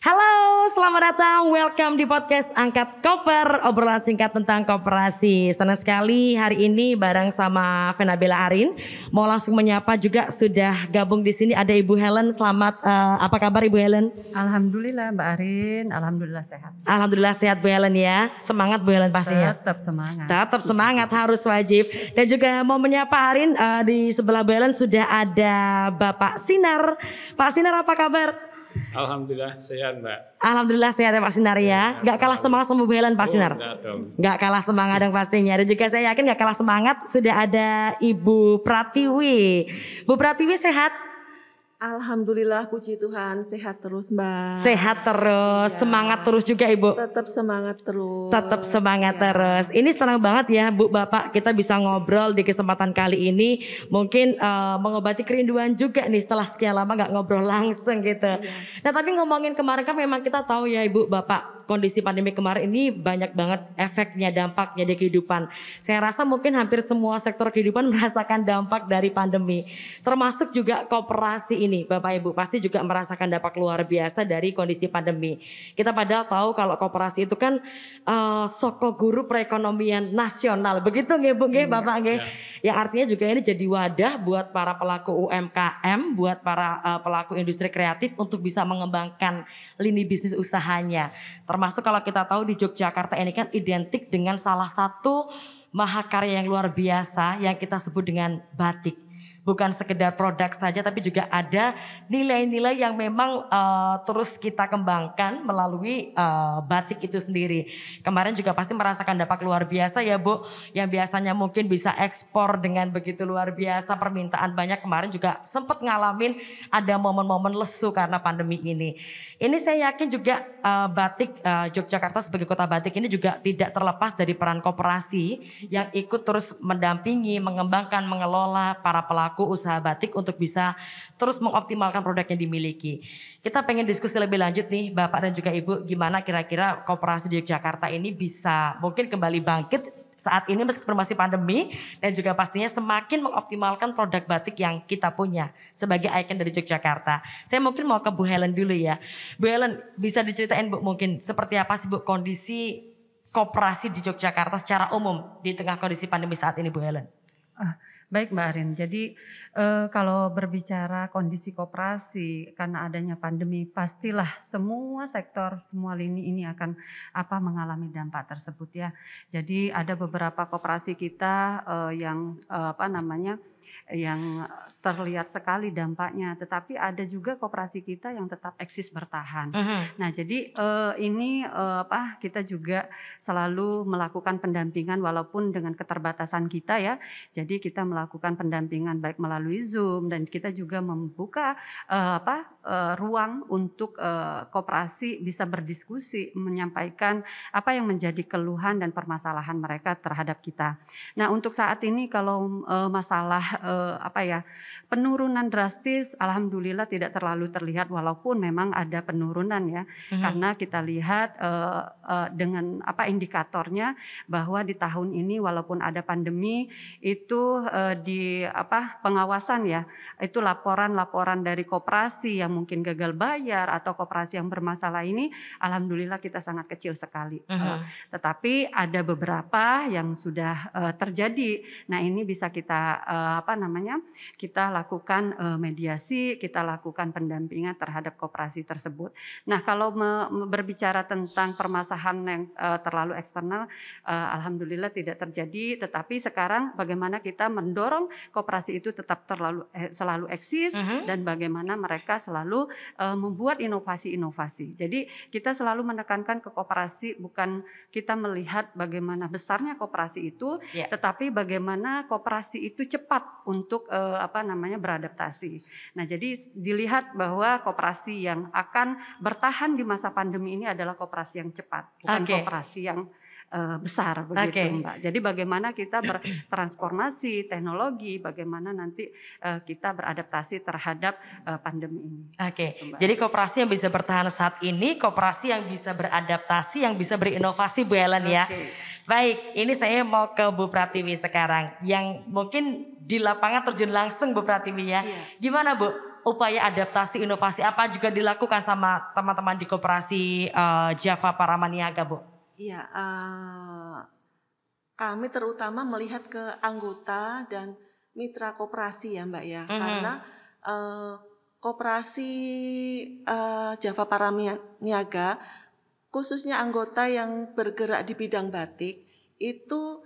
Halo, selamat datang. Welcome di podcast Angkat Koper, obrolan singkat tentang koperasi. Senang sekali hari ini bareng sama Venabella Arin. Mau langsung menyapa juga sudah gabung di sini ada Ibu Helen. Selamat, apa kabar Ibu Helen? Alhamdulillah Mbak Arin, alhamdulillah sehat. Alhamdulillah sehat Bu Helen ya. Semangat Bu Helen pastinya. Tetap semangat. Tetap semangat, harus wajib. Dan juga mau menyapa Arin, di sebelah Bu Helen sudah ada Bapak Sinar. Pak Sinar, apa kabar? Alhamdulillah sehat Mbak. Alhamdulillah sehat ya Pak Sinar ya. Gak kalah semangat sama Bu Helen Pak Sinar. Enggak dong. Gak kalah semangat dong pastinya. Dan juga saya yakin gak kalah semangat sudah ada Ibu Pratiwi. Bu Pratiwi sehat? Alhamdulillah, puji Tuhan, sehat terus Mbak. Sehat terus, Ya. Semangat terus juga Ibu. Tetap semangat terus. Tetap semangat Ya. terus. Ini senang banget ya Bu Bapak, kita bisa ngobrol di kesempatan kali ini. Mungkin mengobati kerinduan juga nih setelah sekian lama gak ngobrol langsung gitu. Ya. Nah tapi ngomongin kemarin kan memang kita tahu ya Ibu Bapak, kondisi pandemi kemarin ini banyak banget efeknya, dampaknya di kehidupan. Saya rasa mungkin hampir semua sektor kehidupan merasakan dampak dari pandemi. Termasuk juga koperasi ini, Bapak Ibu pasti juga merasakan dampak luar biasa dari kondisi pandemi. Kita padahal tahu kalau koperasi itu kan soko guru perekonomian nasional. Begitu nggih Bu nggih Bapak nggih. Yang artinya juga ini jadi wadah buat para pelaku UMKM, buat para pelaku industri kreatif untuk bisa mengembangkan lini bisnis usahanya. Termasuk kalau kita tahu di Yogyakarta ini kan identik dengan salah satu mahakarya yang luar biasa yang kita sebut dengan batik. Bukan sekedar produk saja tapi juga ada nilai-nilai yang memang terus kita kembangkan melalui batik itu sendiri. Kemarin juga pasti merasakan dampak luar biasa ya Bu. Yang biasanya mungkin bisa ekspor dengan begitu luar biasa, permintaan banyak, kemarin juga sempat ngalamin ada momen-momen lesu karena pandemi ini. Ini saya yakin juga batik Yogyakarta sebagai kota batik ini juga tidak terlepas dari peran koperasi yang ikut terus mendampingi, mengembangkan, mengelola para pelaku usaha batik untuk bisa terus mengoptimalkan produk yang dimiliki. Kita pengen diskusi lebih lanjut nih Bapak dan juga Ibu, gimana kira-kira koperasi di Yogyakarta ini bisa mungkin kembali bangkit saat ini meskipun masih pandemi, dan juga pastinya semakin mengoptimalkan produk batik yang kita punya sebagai ikon dari Yogyakarta. Saya mungkin mau ke Bu Helen dulu ya. Bu Helen, bisa diceritain Bu mungkin seperti apa sih Bu kondisi koperasi di Yogyakarta secara umum di tengah kondisi pandemi saat ini Bu Helen? Baik Mbak Arin, jadi kalau berbicara kondisi koperasi karena adanya pandemi, pastilah semua sektor, semua lini ini akan mengalami dampak tersebut ya. Jadi ada beberapa koperasi kita yang yang terlihat sekali dampaknya, tetapi ada juga koperasi kita yang tetap eksis bertahan. Nah, jadi ini kita juga selalu melakukan pendampingan walaupun dengan keterbatasan kita ya. Jadi kita melakukan pendampingan baik melalui Zoom, dan kita juga membuka ruang untuk koperasi bisa berdiskusi, menyampaikan apa yang menjadi keluhan dan permasalahan mereka terhadap kita. Nah, untuk saat ini kalau masalah penurunan drastis, alhamdulillah tidak terlalu terlihat walaupun memang ada penurunan ya. Karena kita lihat dengan indikatornya bahwa di tahun ini walaupun ada pandemi itu di pengawasan ya, itu laporan-laporan dari koperasi yang mungkin gagal bayar atau koperasi yang bermasalah ini alhamdulillah kita sangat kecil sekali. Tetapi ada beberapa yang sudah terjadi. Nah, ini bisa kita kita lakukan mediasi, kita lakukan pendampingan terhadap koperasi tersebut. Nah, kalau berbicara tentang permasalahan yang terlalu eksternal, alhamdulillah tidak terjadi. Tetapi sekarang bagaimana kita mendorong koperasi itu tetap selalu eksis, dan bagaimana mereka selalu membuat inovasi-inovasi. Jadi kita selalu menekankan ke koperasi, bukan kita melihat bagaimana besarnya koperasi itu, tetapi bagaimana koperasi itu cepat untuk beradaptasi. Nah, jadi dilihat bahwa koperasi yang akan bertahan di masa pandemi ini adalah koperasi yang cepat, bukan koperasi yang besar begitu Mbak. Jadi bagaimana kita bertransformasi teknologi, bagaimana nanti kita beradaptasi terhadap pandemi ini. Jadi koperasi yang bisa bertahan saat ini, koperasi yang bisa beradaptasi, yang bisa berinovasi Bu Helen ya. Baik, ini saya mau ke Bu Pratiwi sekarang yang mungkin di lapangan terjun langsung Bu Pratiwi ya. Gimana Bu upaya adaptasi inovasi apa juga dilakukan sama teman-teman di Koperasi Java Paramaniaga, Bu? Iya, kami terutama melihat ke anggota dan mitra koperasi ya Mbak ya, karena Koperasi Java Paramaniaga khususnya anggota yang bergerak di bidang batik itu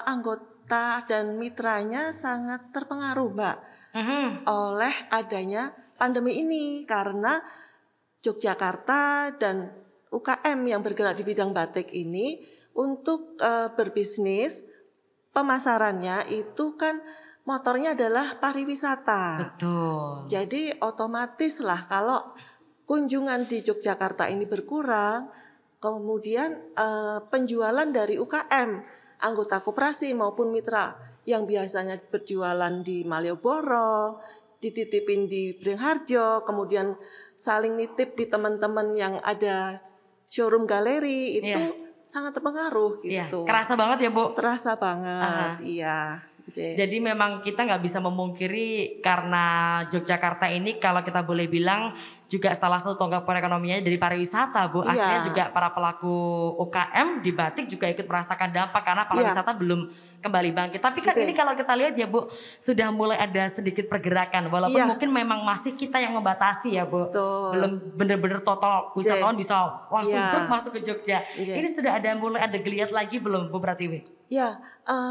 anggota dan mitranya sangat terpengaruh Mbak oleh adanya pandemi ini, karena Yogyakarta dan UKM yang bergerak di bidang batik ini untuk berbisnis pemasarannya itu kan motornya adalah pariwisata. Betul. Jadi otomatis lah kalau kunjungan di Yogyakarta ini berkurang, kemudian penjualan dari UKM, anggota koperasi maupun mitra yang biasanya berjualan di Malioboro, dititipin di Beringharjo, kemudian saling nitip di teman-teman yang ada showroom galeri itu sangat terpengaruh gitu. Kerasa banget ya Bu? Terasa banget, iya. Jadi memang kita nggak bisa memungkiri karena Yogyakarta ini kalau kita boleh bilang juga salah satu tonggak perekonomiannya dari pariwisata Bu. Akhirnya juga para pelaku UKM di batik juga ikut merasakan dampak karena pariwisata belum kembali bangkit. Tapi kan ini kalau kita lihat ya Bu, sudah mulai ada sedikit pergerakan walaupun mungkin memang masih kita yang membatasi ya Bu. Belum benar-benar total wisatawan bisa langsung masuk ke Jogja. Ini sudah mulai ada geliat lagi belum Bu Pratiwi? Ya,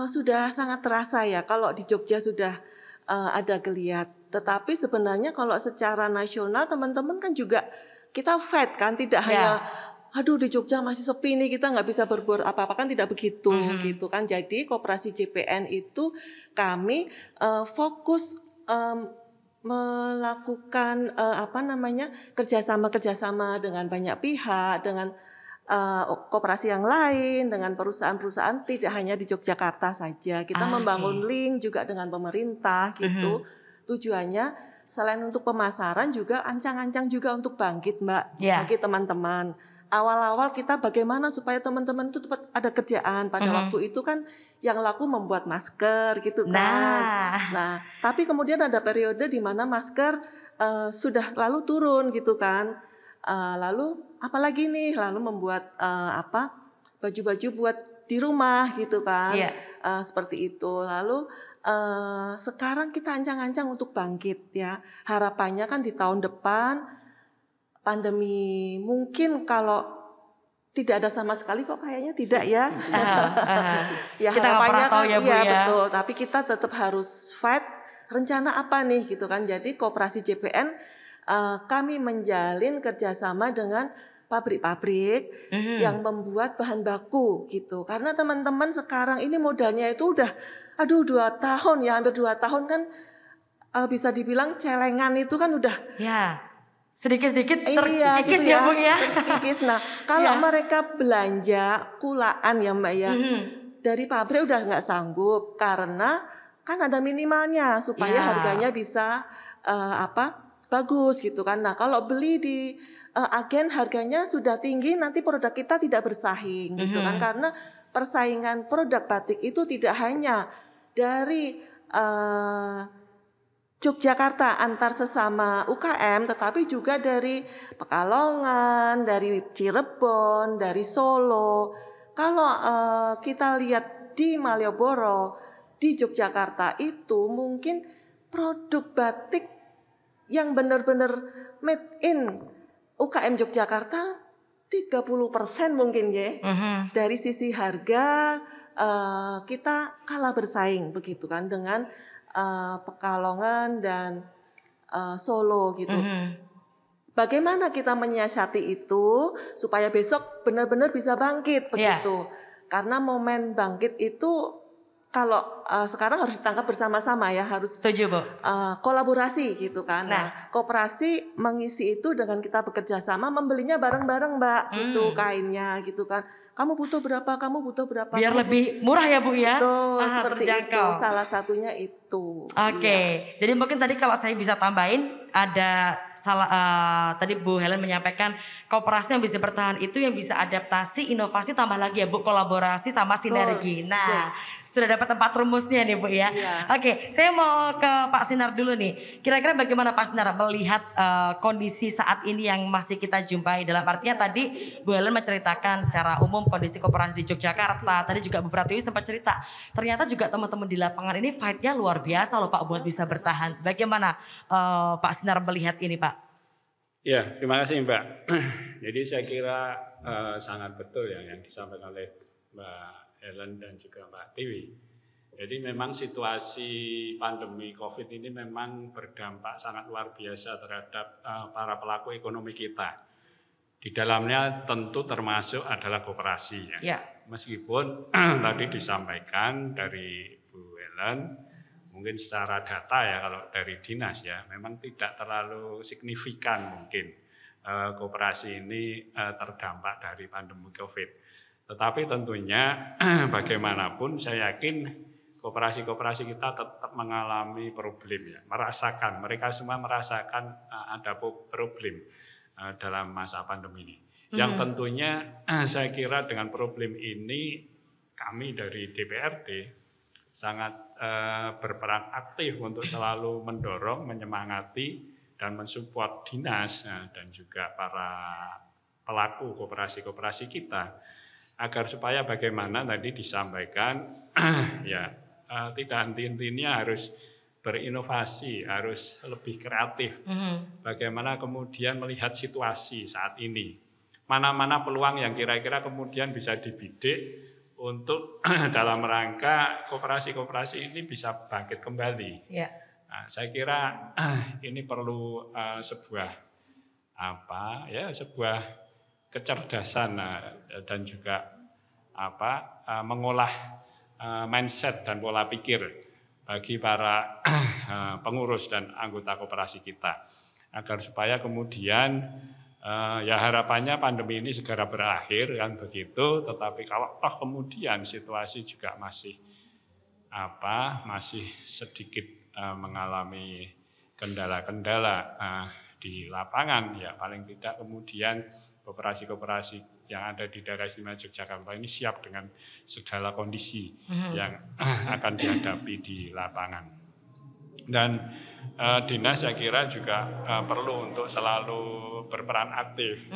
sudah sangat terasa ya kalau di Jogja sudah ada geliat. Tetapi sebenarnya kalau secara nasional teman-teman kan juga kita fight kan, tidak hanya aduh di Jogja masih sepi nih kita nggak bisa berbuat apa-apa, kan tidak begitu gitu kan. Jadi Koperasi JPN itu kami fokus melakukan kerjasama dengan banyak pihak, dengan koperasi yang lain, dengan perusahaan-perusahaan, tidak hanya di Yogyakarta saja. Kita membangun link juga dengan pemerintah gitu. Tujuannya selain untuk pemasaran juga ancang-ancang juga untuk bangkit Mbak, bagi teman-teman. Awal-awal kita bagaimana supaya teman-teman itu tetap ada kerjaan. Pada waktu itu kan yang laku membuat masker gitu kan. Nah, tapi kemudian ada periode di mana masker sudah lalu turun gitu kan. Lalu apalagi nih, lalu membuat baju-baju buat di rumah gitu kan, seperti itu. Lalu sekarang kita ancang-ancang untuk bangkit ya. Harapannya kan di tahun depan pandemi mungkin kalau tidak ada sama sekali kok kayaknya tidak ya. Ya kita harapannya tahu kan ya, Bu, ya. Betul. Tapi kita tetap harus fight. Rencana apa nih gitu kan. Jadi Koperasi JPN kami menjalin kerjasama dengan pabrik-pabrik yang membuat bahan baku gitu. Karena teman-teman sekarang ini modalnya itu udah 2 tahun ya, hampir 2 tahun kan bisa dibilang celengan itu kan udah sedikit-sedikit terkikis gitu ya Bung ya. Terkikis. Nah kalau mereka belanja kulaan ya Mbak ya, dari pabrik udah nggak sanggup karena kan ada minimalnya supaya harganya bisa bagus gitu kan. Nah kalau beli di agen harganya sudah tinggi, nanti produk kita tidak bersaing gitu kan. Karena persaingan produk batik itu tidak hanya dari Yogyakarta antar sesama UKM, tetapi juga dari Pekalongan, dari Cirebon, dari Solo. Kalau kita lihat di Malioboro, di Yogyakarta itu mungkin produk batik yang benar-benar made in UKM Yogyakarta 30% mungkin ya. Dari sisi harga kita kalah bersaing begitu kan dengan Pekalongan dan Solo gitu. Bagaimana kita menyiasati itu supaya besok benar-benar bisa bangkit begitu. Karena momen bangkit itu kalau sekarang harus ditangkap bersama-sama ya, harus kolaborasi gitu kan. Nah, koperasi mengisi itu dengan kita bekerja sama, membelinya bareng-bareng Mbak, gitu kainnya gitu kan. Kamu butuh berapa? Kamu butuh berapa? Biar lebih murah ya Bu ya. Betul, seperti itu. Salah satunya itu. Jadi mungkin tadi kalau saya bisa tambahin ada tadi Bu Helen menyampaikan koperasi yang bisa bertahan itu yang bisa adaptasi, inovasi, tambah lagi ya Bu, kolaborasi sama sinergi. Nah, Sudah dapat 4 rumusnya nih Bu ya. Iya. Oke, saya mau ke Pak Sinar dulu nih. Kira-kira bagaimana Pak Sinar melihat kondisi saat ini yang masih kita jumpai? Dalam artinya tadi Bu Helen menceritakan secara umum kondisi koperasi di Yogyakarta. Tadi juga beberapa TV sempat cerita. Ternyata juga teman-teman di lapangan ini fight-nya luar biasa loh Pak buat bisa bertahan. Bagaimana Pak Sinar melihat ini Pak? Ya, terima kasih Mbak. Jadi saya kira sangat betul yang disampaikan oleh Mbak Helen dan juga Mbak Tiwi. Jadi memang situasi pandemi COVID ini memang berdampak sangat luar biasa terhadap para pelaku ekonomi kita. Di dalamnya tentu termasuk adalah koperasi. Ya. Meskipun tadi disampaikan dari Bu Helen, mungkin secara data ya kalau dari dinas ya, memang tidak terlalu signifikan mungkin koperasi ini terdampak dari pandemi COVID. Tetapi tentunya bagaimanapun saya yakin koperasi-koperasi kita tetap mengalami problem ya, mereka semua merasakan ada problem dalam masa pandemi ini. Yang tentunya saya kira dengan problem ini kami dari DPRD sangat berperan aktif untuk selalu mendorong, menyemangati dan mensupport dinas dan juga para pelaku koperasi-koperasi kita agar supaya bagaimana tadi disampaikan ya tidak henti-hentinya harus berinovasi, harus lebih kreatif. Bagaimana kemudian melihat situasi saat ini. Mana-mana peluang yang kira-kira kemudian bisa dibidik untuk dalam rangka koperasi-koperasi ini bisa bangkit kembali. Yeah. Nah, saya kira ini perlu sebuah kecerdasan dan juga mengolah mindset dan pola pikir bagi para pengurus dan anggota koperasi kita agar supaya kemudian ya harapannya pandemi ini segera berakhir kan begitu, tetapi kalau toh kemudian situasi juga masih sedikit mengalami kendala-kendala di lapangan ya paling tidak kemudian koperasi-koperasi yang ada di daerah istimewa Yogyakarta ini siap dengan segala kondisi yang akan dihadapi di lapangan. Dan dinas saya kira juga perlu untuk selalu berperan aktif,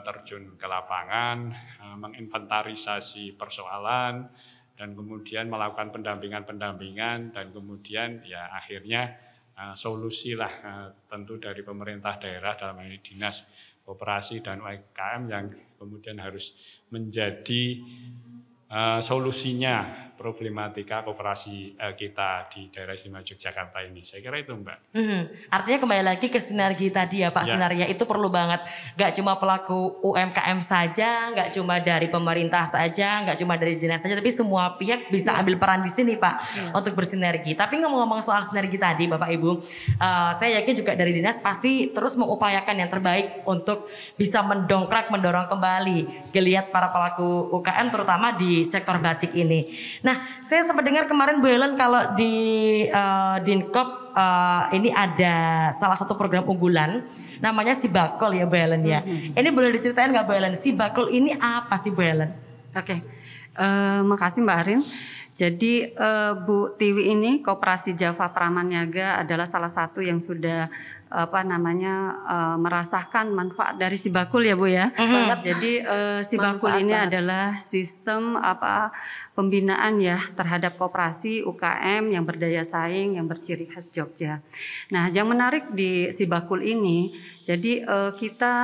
terjun ke lapangan, menginventarisasi persoalan, dan kemudian melakukan pendampingan dan kemudian ya akhirnya solusi lah tentu dari pemerintah daerah dalam ini dinas koperasi dan UMKM yang kemudian harus menjadi solusinya problematika koperasi kita di daerah istimewa Yogyakarta ini. Saya kira itu Mbak. Artinya kembali lagi ke sinergi tadi ya Pak Sinar ya, itu perlu banget. Gak cuma pelaku UMKM saja, gak cuma dari pemerintah saja, gak cuma dari dinas saja, tapi semua pihak bisa ambil peran di sini Pak untuk bersinergi. Tapi ngomong-ngomong soal sinergi tadi Bapak Ibu, saya yakin juga dari dinas pasti terus mengupayakan yang terbaik untuk bisa mendorong kembali geliat para pelaku UKM terutama di sektor batik ini. Nah, saya sempat dengar kemarin Bu Helen kalau di Dinkop ini ada salah satu program unggulan namanya Sibakul ya Bu Helen ya. Ini boleh diceritain nggak Bu Helen? Sibakul ini apa sih Bu Helen? Oke, makasih Mbak Arin. Jadi Bu Tiwi ini Koperasi Java Pramaniaga adalah salah satu yang sudah merasakan manfaat dari Sibakul ya Bu ya. Jadi Sibakul ini adalah sistem pembinaan ya terhadap koperasi UKM yang berdaya saing yang berciri khas Jogja. Nah, yang menarik di Sibakul ini, jadi kita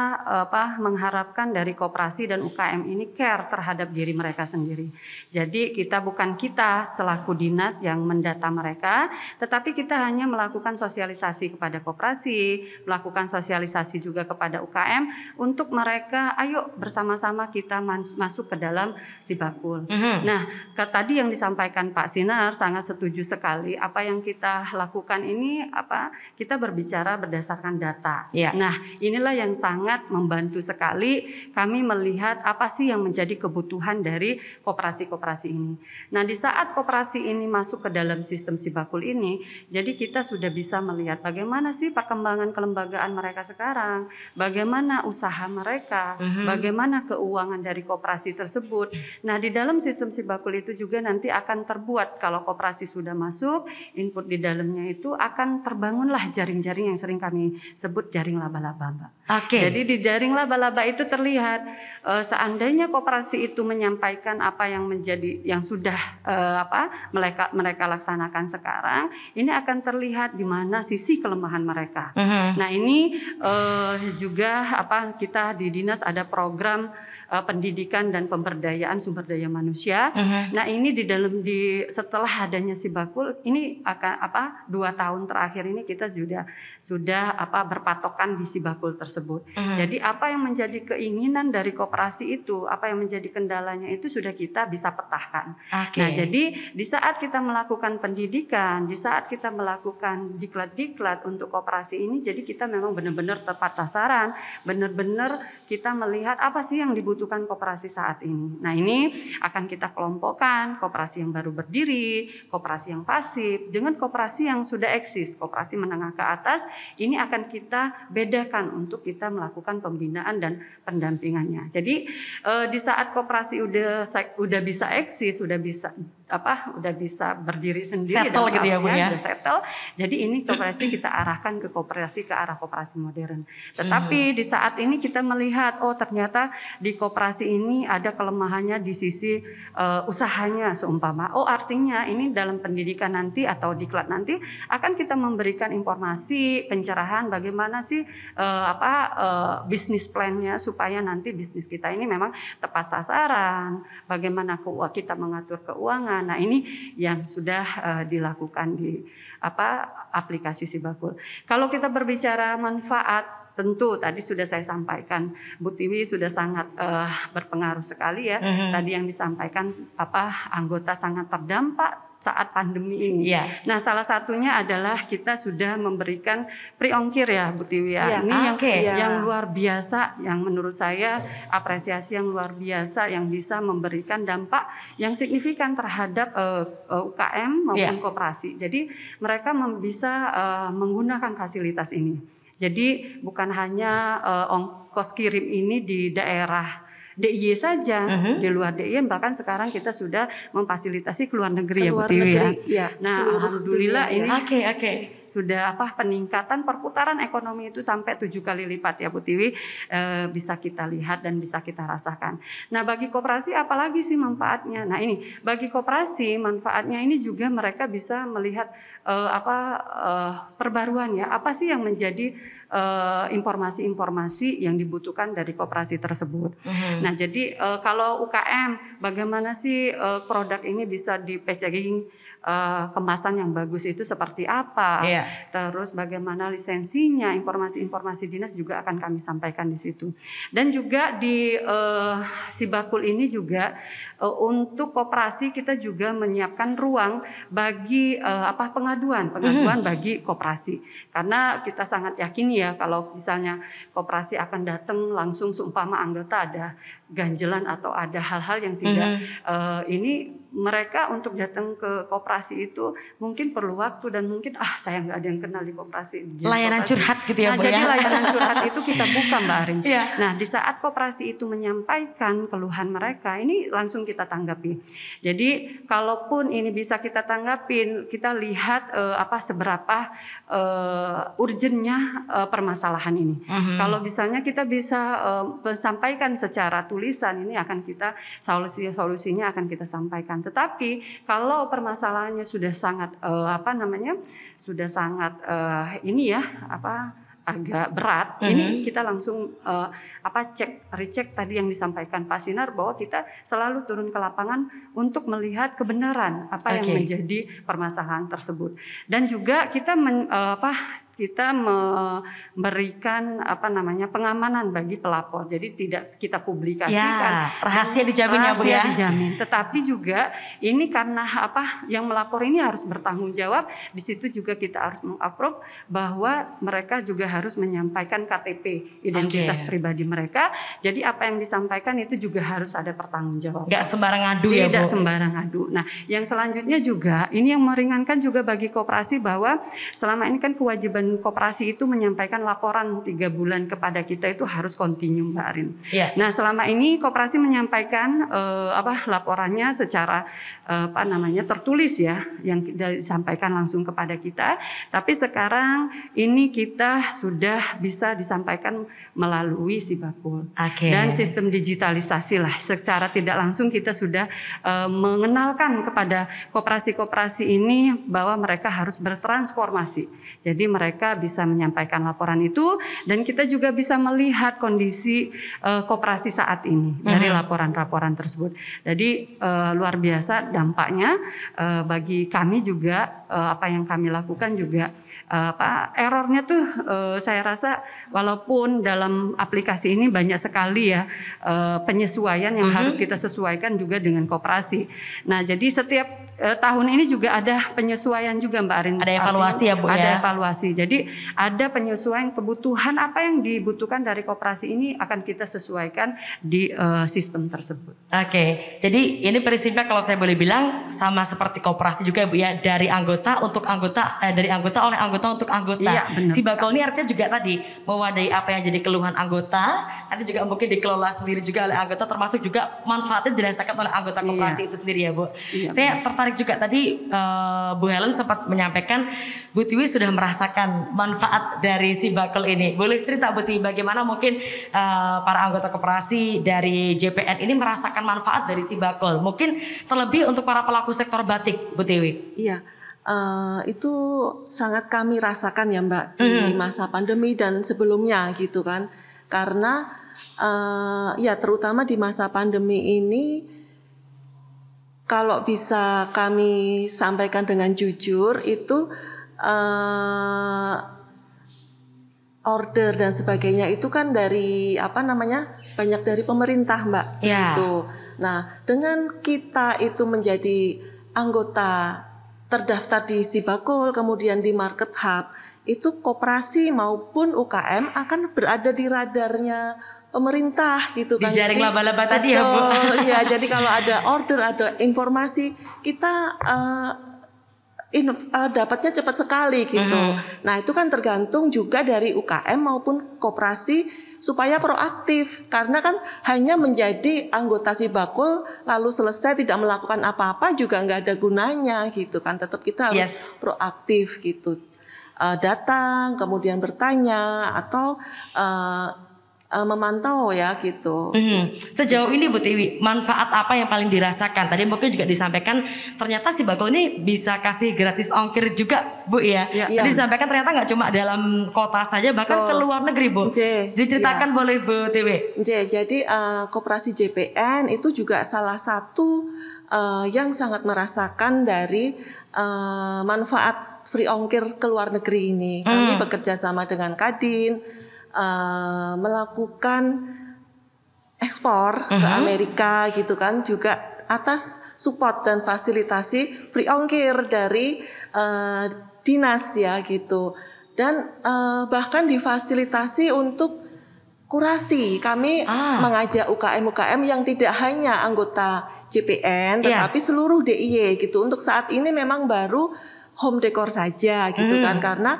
mengharapkan dari koperasi dan UKM ini care terhadap diri mereka sendiri. Jadi bukan kita selaku dinas yang mendata mereka, tetapi kita hanya melakukan sosialisasi kepada koperasi, melakukan sosialisasi juga kepada UKM untuk mereka ayo bersama-sama kita masuk ke dalam Sibakul. Nah, tadi yang disampaikan Pak Sinar sangat setuju sekali. Apa yang kita lakukan ini kita berbicara berdasarkan data. Nah, inilah yang sangat membantu sekali kami melihat apa sih yang menjadi kebutuhan dari koperasi-koperasi ini. Nah, di saat saat koperasi ini masuk ke dalam sistem Sibakul ini, jadi kita sudah bisa melihat bagaimana sih perkembangan kelembagaan mereka sekarang, bagaimana usaha mereka, bagaimana keuangan dari koperasi tersebut. Nah, di dalam sistem Sibakul itu juga nanti akan terbuat, kalau koperasi sudah masuk, input di dalamnya itu akan terbangunlah jaring-jaring yang sering kami sebut jaring laba-laba, Mbak. Jadi di jaring laba-laba itu terlihat seandainya koperasi itu menyampaikan apa yang sudah mereka laksanakan sekarang, ini akan terlihat di mana sisi kelemahan mereka. Nah, ini juga kita di dinas ada program pendidikan dan pemberdayaan sumber daya manusia. Nah, ini setelah adanya Sibakul ini akan 2 tahun terakhir ini kita sudah berpatokan di Sibakul tersebut. Jadi apa yang menjadi keinginan dari koperasi itu, apa yang menjadi kendalanya itu sudah kita bisa petahkan. Nah, jadi di saat kita melakukan pendidikan, di saat kita melakukan diklat-diklat untuk koperasi ini, jadi kita memang benar-benar tepat sasaran, benar-benar kita melihat apa sih yang dibutuhkan koperasi saat ini. Nah, ini akan kita kelompokkan koperasi yang baru berdiri, koperasi yang pasif, dengan koperasi yang sudah eksis, koperasi menengah ke atas, ini akan kita bedakan untuk kita melakukan pembinaan dan pendampingannya. Jadi di saat koperasi udah bisa eksis, udah bisa berdiri sendiri, settle gitu ya, Bu ya. Udah settle. Jadi ini koperasi kita arahkan ke arah koperasi modern. Tetapi di saat ini kita melihat ternyata di koperasi ini ada kelemahannya di sisi usahanya seumpama. Artinya ini dalam pendidikan nanti atau diklat nanti akan kita memberikan informasi pencerahan bagaimana sih bisnis plan-nya supaya nanti bisnis kita ini memang tepat sasaran, bagaimana kita mengatur keuangan. Nah, ini yang sudah dilakukan di aplikasi Sibakul. Kalau kita berbicara manfaat, tentu tadi sudah saya sampaikan, Bu Tiwi sudah sangat berpengaruh sekali ya. Tadi yang disampaikan anggota sangat terdampak saat pandemi ini. Nah, salah satunya adalah kita sudah memberikan pre-ongkir ya, Bu Tiwi ya. Ini yang luar biasa, yang menurut saya apresiasi yang luar biasa, yang bisa memberikan dampak yang signifikan terhadap UKM maupun koperasi. Jadi mereka bisa menggunakan fasilitas ini. Jadi bukan hanya ongkos kirim ini di daerah DIY saja, di luar DIY, bahkan sekarang kita sudah memfasilitasi ke luar negeri ya, Bu Tiwi ya. Nah, alhamdulillah ini sudah peningkatan perputaran ekonomi itu sampai 7 kali lipat ya, Bu Tiwi, bisa kita lihat dan bisa kita rasakan. Nah, bagi koperasi apalagi sih manfaatnya? Nah, ini bagi koperasi manfaatnya ini juga mereka bisa melihat perbaruan ya, apa sih yang menjadi informasi-informasi yang dibutuhkan dari koperasi tersebut. Nah, jadi kalau UKM, bagaimana sih produk ini bisa di packaging, kemasan yang bagus itu seperti apa, terus bagaimana lisensinya, informasi-informasi dinas juga akan kami sampaikan di situ. Dan juga di Sibakul ini juga untuk koperasi kita juga menyiapkan ruang bagi pengaduan bagi koperasi, karena kita sangat yakin ya kalau misalnya koperasi akan datang langsung seumpama anggota ada ganjelan atau ada hal-hal yang tidak ini mereka untuk datang ke koperasi itu mungkin perlu waktu dan mungkin saya nggak ada yang kenal di koperasi. Layanan curhat gitu ya, Bu ya. Jadi layanan curhat itu kita buka, Mbak Arin. Nah, di saat koperasi itu menyampaikan keluhan mereka, ini langsung kita tanggapi. Jadi kalaupun ini bisa kita tanggapin, kita lihat seberapa urgennya permasalahan ini. Kalau misalnya kita bisa sampaikan secara tulisan, ini akan kita solusinya akan kita sampaikan. Tetapi kalau permasalahannya sudah sangat agak berat, ini kita langsung recheck tadi yang disampaikan Pak Sinar, bahwa kita selalu turun ke lapangan untuk melihat kebenaran apa yang menjadi permasalahan tersebut. Dan juga kita kita memberikan pengamanan bagi pelapor. Jadi tidak kita publikasikan. Ya, rahasia dijamin ya Bu ya. Rahasia dijamin. Tetapi juga ini karena yang melapor ini harus bertanggung jawab. Di situ juga kita harus mengapprove bahwa mereka juga harus menyampaikan KTP, identitas pribadi mereka. Jadi apa yang disampaikan itu juga harus ada pertanggungjawaban. Nggak sembarang adu ya Bu. Tidak sembarang adu. Nah, yang selanjutnya juga ini yang meringankan juga bagi koperasi bahwa selama ini kan kewajiban koperasi itu menyampaikan laporan 3 bulan kepada kita itu harus kontinu Mbak Arin. Yeah. Nah selama ini koperasi menyampaikan laporannya secara tertulis ya, yang disampaikan langsung kepada kita. Tapi sekarang ini kita sudah bisa disampaikan melalui Sibakul dan sistem digitalisasi lah. Secara tidak langsung kita sudah mengenalkan kepada koperasi-koperasi ini bahwa mereka harus bertransformasi. Jadi mereka bisa menyampaikan laporan itu dan kita juga bisa melihat kondisi koperasi saat ini dari laporan-laporan tersebut. Jadi luar biasa dampaknya bagi kami juga apa yang kami lakukan juga errornya tuh saya rasa walaupun dalam aplikasi ini banyak sekali ya penyesuaian yang harus kita sesuaikan juga dengan koperasi. Nah jadi setiap tahun ini juga ada penyesuaian juga Mbak Arin. Ada evaluasi ya Bu ya? Ada evaluasi. Jadi ada penyesuaian kebutuhan apa yang dibutuhkan dari koperasi ini akan kita sesuaikan di sistem tersebut. Jadi ini prinsipnya kalau saya boleh bilang sama seperti koperasi juga Bu ya, dari anggota untuk anggota, dari anggota oleh anggota untuk anggota. Iya, Sibakul ini artinya juga tadi mewadahi apa yang jadi keluhan anggota, nanti juga mungkin dikelola sendiri juga oleh anggota, termasuk juga manfaatnya dirasakan oleh anggota koperasi itu sendiri ya Bu. Saya tertarik juga tadi Bu Helen sempat menyampaikan Bu Tiwi sudah merasakan manfaat dari Sibakul ini. Boleh cerita Bu Tiwi bagaimana mungkin para anggota koperasi dari JPN ini merasakan manfaat dari Sibakul? Mungkin terlebih untuk para pelaku sektor batik Bu Tiwi. Iya. Itu sangat kami rasakan ya Mbak di masa pandemi dan sebelumnya gitu kan, karena ya terutama di masa pandemi ini kalau bisa kami sampaikan dengan jujur itu order dan sebagainya itu kan dari banyak dari pemerintah Mbak gitu. Nah dengan kita itu menjadi anggota terdaftar di Sibakul, kemudian di Market Hub, itu koperasi maupun UKM akan berada di radarnya pemerintah gitu kan. Di jaring laba-laba tadi ya Bu. Iya, jadi kalau ada order, ada informasi, kita dapatnya cepat sekali gitu. Nah itu kan tergantung juga dari UKM maupun koperasi supaya proaktif, karena kan hanya menjadi anggota Sibakul lalu selesai tidak melakukan apa-apa juga nggak ada gunanya gitu kan. Tetap kita harus proaktif gitu, datang kemudian bertanya atau memantau ya gitu. Sejauh ini Bu Tiwi, manfaat apa yang paling dirasakan? Tadi mungkin juga disampaikan ternyata Sibakul ini bisa kasih gratis ongkir juga Bu ya. Tadi disampaikan ternyata nggak cuma dalam kota saja, bahkan ke luar negeri Bu. Diceritakan boleh Bu Tiwi. Jadi koperasi JPN itu juga salah satu yang sangat merasakan dari manfaat free ongkir ke luar negeri ini. Kami bekerja sama dengan Kadin, melakukan ekspor ke Amerika gitu kan, juga atas support dan fasilitasi free ongkir dari dinas ya gitu, dan bahkan difasilitasi untuk kurasi. Kami mengajak UKM-UKM yang tidak hanya anggota JPN tetapi seluruh DIY gitu. Untuk saat ini memang baru home decor saja gitu kan, karena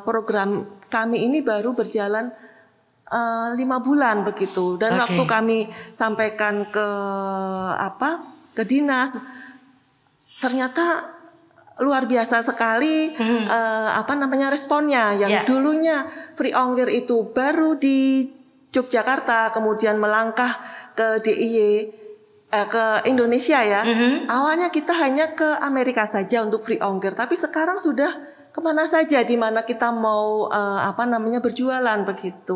program kami ini baru berjalan 5 bulan begitu, dan waktu kami sampaikan ke dinas ternyata luar biasa sekali responnya. Yang dulunya free ongkir itu baru di Yogyakarta, kemudian melangkah ke DIY ke Indonesia ya. Awalnya kita hanya ke Amerika saja untuk free ongkir, tapi sekarang sudah kemana saja di mana kita mau berjualan begitu.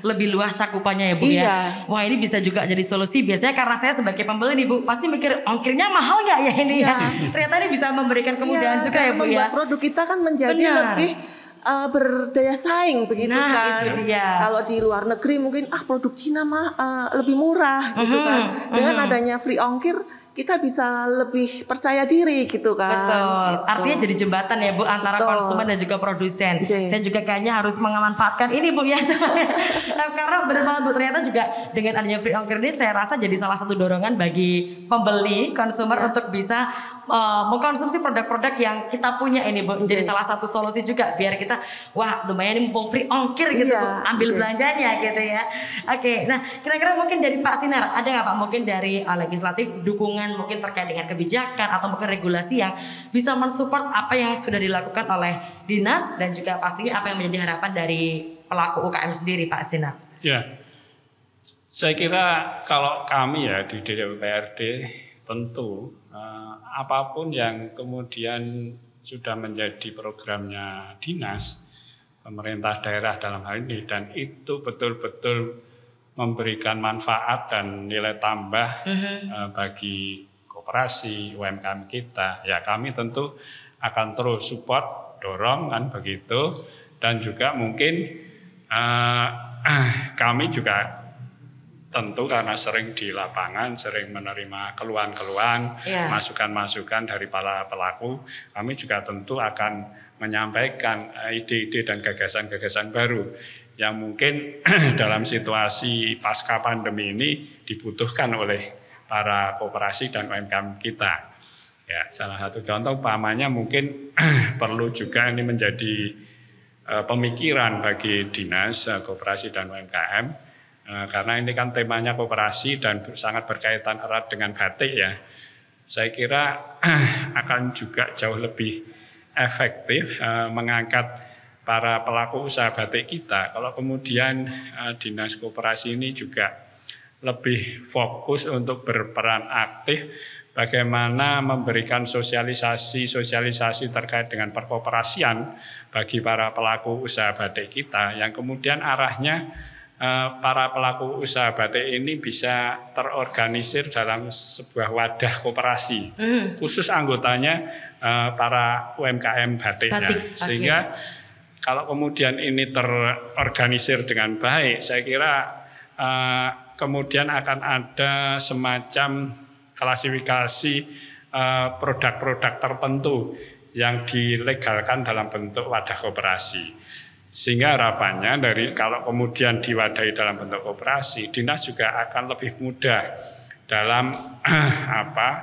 Lebih luas cakupannya ya Bu ya. Wah ini bisa juga jadi solusi. Biasanya karena saya sebagai pembeli nih Bu, pasti mikir ongkirnya mahal nggak ya ini ya. Ternyata ini bisa memberikan kemudahan juga ya Bu ya. Membuat produk kita kan menjadi lebih berdaya saing begitu Nah, kan. itu dia. Kalau di luar negeri mungkin produk Cina lebih murah gitu kan. Dengan adanya free ongkir kita bisa lebih percaya diri gitu kan. Betul. Gitu. Artinya jadi jembatan ya Bu antara Betul. konsumen dan juga produsen. J. Saya juga kayaknya harus memanfaatkan ini Bu ya. Nah, karena benar banget Bu, ternyata juga dengan adanya free ongkir ini saya rasa jadi salah satu dorongan bagi pembeli, konsumer untuk bisa mengkonsumsi produk-produk yang kita punya ini Bu. Jadi salah satu solusi juga biar kita wah lumayan ini mumpung free ongkir gitu Bu, ambil belanjanya gitu ya. Oke, nah kira-kira mungkin dari Pak Sinar ada nggak Pak mungkin dari legislatif dukungan mungkin terkait dengan kebijakan atau mungkin regulasi yang bisa mensupport apa yang sudah dilakukan oleh dinas dan juga pastinya apa yang menjadi harapan dari pelaku UKM sendiri Pak Sinar? Ya, saya kira kalau kami ya di DPRD tentu apapun yang kemudian sudah menjadi programnya dinas, pemerintah daerah dalam hal ini dan itu betul-betul memberikan manfaat dan nilai tambah bagi koperasi UMKM kita. Ya kami tentu akan terus support, dorong kan begitu. Dan juga mungkin kami juga tentu karena sering di lapangan, sering menerima keluhan-keluhan, masukan-masukan dari para pelaku, kami juga tentu akan menyampaikan ide-ide dan gagasan-gagasan baru yang mungkin dalam situasi pasca pandemi ini dibutuhkan oleh para koperasi dan UMKM kita. Ya, salah satu contoh umpamanya mungkin perlu juga ini menjadi pemikiran bagi dinas koperasi dan UMKM karena ini kan temanya koperasi dan sangat berkaitan erat dengan batik ya. Saya kira akan juga jauh lebih efektif mengangkat para pelaku usaha batik kita. Kalau kemudian dinas koperasi ini juga lebih fokus untuk berperan aktif bagaimana memberikan sosialisasi terkait dengan perkoperasian bagi para pelaku usaha batik kita yang kemudian arahnya para pelaku usaha batik ini bisa terorganisir dalam sebuah wadah koperasi khusus anggotanya para UMKM batiknya sehingga kalau kemudian ini terorganisir dengan baik, saya kira kemudian akan ada semacam klasifikasi produk-produk tertentu yang dilegalkan dalam bentuk wadah koperasi. Sehingga harapannya kalau kemudian diwadahi dalam bentuk koperasi, dinas juga akan lebih mudah dalam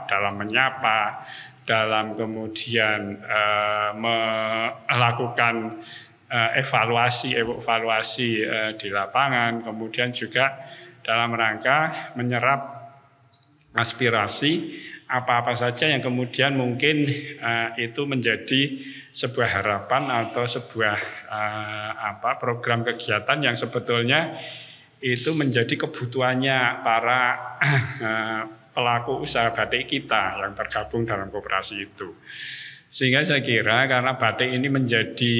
dalam menyapa, dalam kemudian melakukan evaluasi di lapangan, kemudian juga dalam rangka menyerap aspirasi apa-apa saja yang kemudian mungkin itu menjadi sebuah harapan atau sebuah program kegiatan yang sebetulnya itu menjadi kebutuhannya para pelaku usaha batik kita yang tergabung dalam koperasi itu. Sehingga saya kira karena batik ini menjadi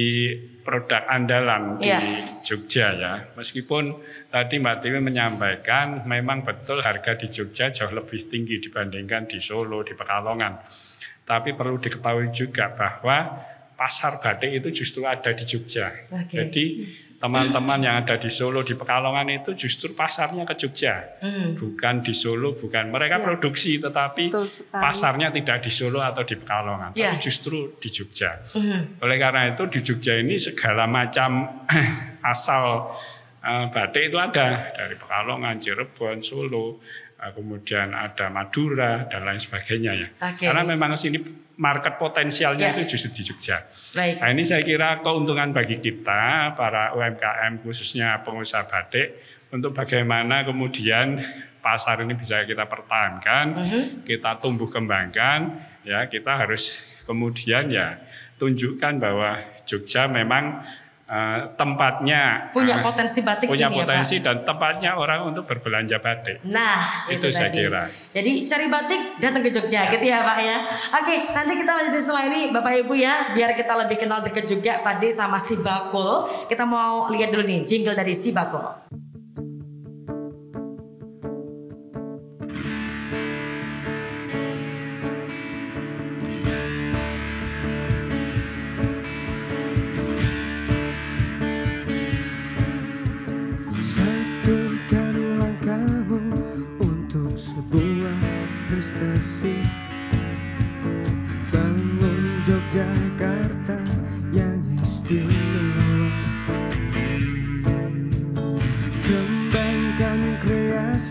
produk andalan di Jogja ya. Meskipun tadi Mbak Tiwi menyampaikan memang betul harga di Jogja jauh lebih tinggi dibandingkan di Solo, di Pekalongan. Tapi perlu diketahui juga bahwa pasar batik itu justru ada di Jogja. Jadi teman-teman yang ada di Solo, di Pekalongan itu justru pasarnya ke Jogja. Bukan di Solo, bukan. Mereka produksi tetapi pasarnya tidak di Solo atau di Pekalongan. Tapi justru di Jogja. Oleh karena itu di Jogja ini segala macam asal batik itu ada. Dari Pekalongan, Cirebon, Solo, kemudian ada Madura, dan lain sebagainya ya. Karena memang sini market potensialnya itu justru di Jogja. Nah ini saya kira keuntungan bagi kita para UMKM khususnya pengusaha batik untuk bagaimana kemudian pasar ini bisa kita pertahankan, kita tumbuh kembangkan, ya kita harus kemudian ya tunjukkan bahwa Jogja memang tempatnya punya potensi batik, punya ini potensi ya, Pak? Dan tempatnya orang untuk berbelanja batik. Nah itu saya tadi. kira. Jadi cari batik datang ke Jogja gitu ya Pak ya. Oke, nanti kita lanjutin setelah ini Bapak Ibu ya, biar kita lebih kenal deket juga tadi sama si Bakul. Kita mau lihat dulu nih jingle dari si Bakul.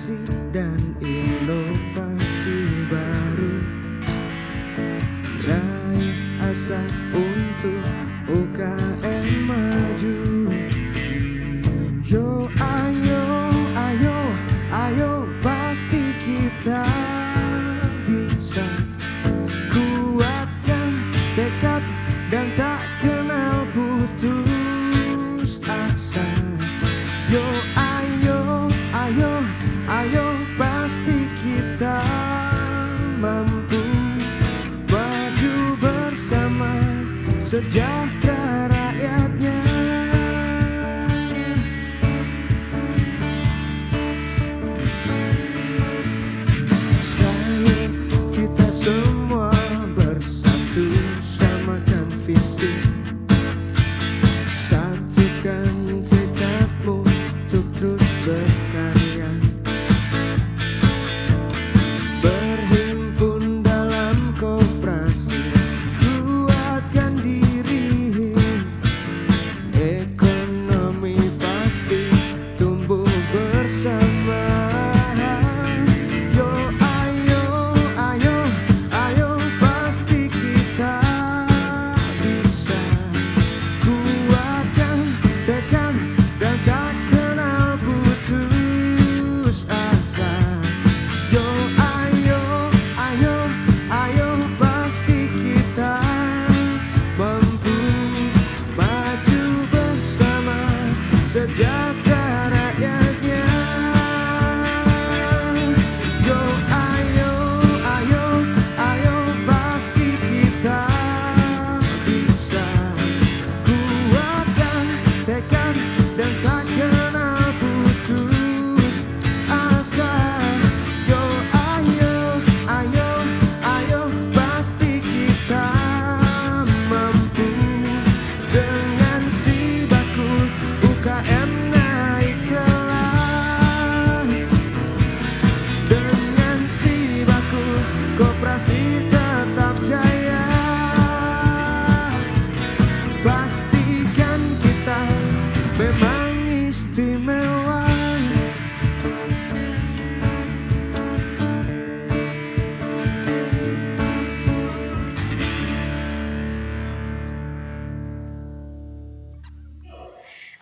Inovasi dan inovasi baru, raih asa untuk UKM maju. Yo ayo, ayo, ayo, pasti kita bisa. Kuatkan tekad dan tak kenal putus asa. Yo ayo, ayo, ayo, pasti kita mampu maju bersama sejahtera rakyatnya. Sayang kita semua bersatu, samakan visi, satukan tekadmu untuk terus berkarya. Berhimpun dalam koperasi, kuatkan diri, ekonomi pasti tumbuh bersama. Yo ayo, ayo, ayo, pasti kita bisa. Kuatkan tekad dan tak kenal putus asa. Yo ayo, ayo, ayo, pasti kita mampu maju bersama sejahtera rakyatnya. Yo ayo, ayo, ayo, pasti kita bisa. Kuatkan tekad dan tak kenal putus asa. Yo ayo, ayo, ayo, pasti kita mampu. Dengan si baku UKM naik kelas, dengan si baku koperasi tetap jaya. Pastikan kita memang istimewa.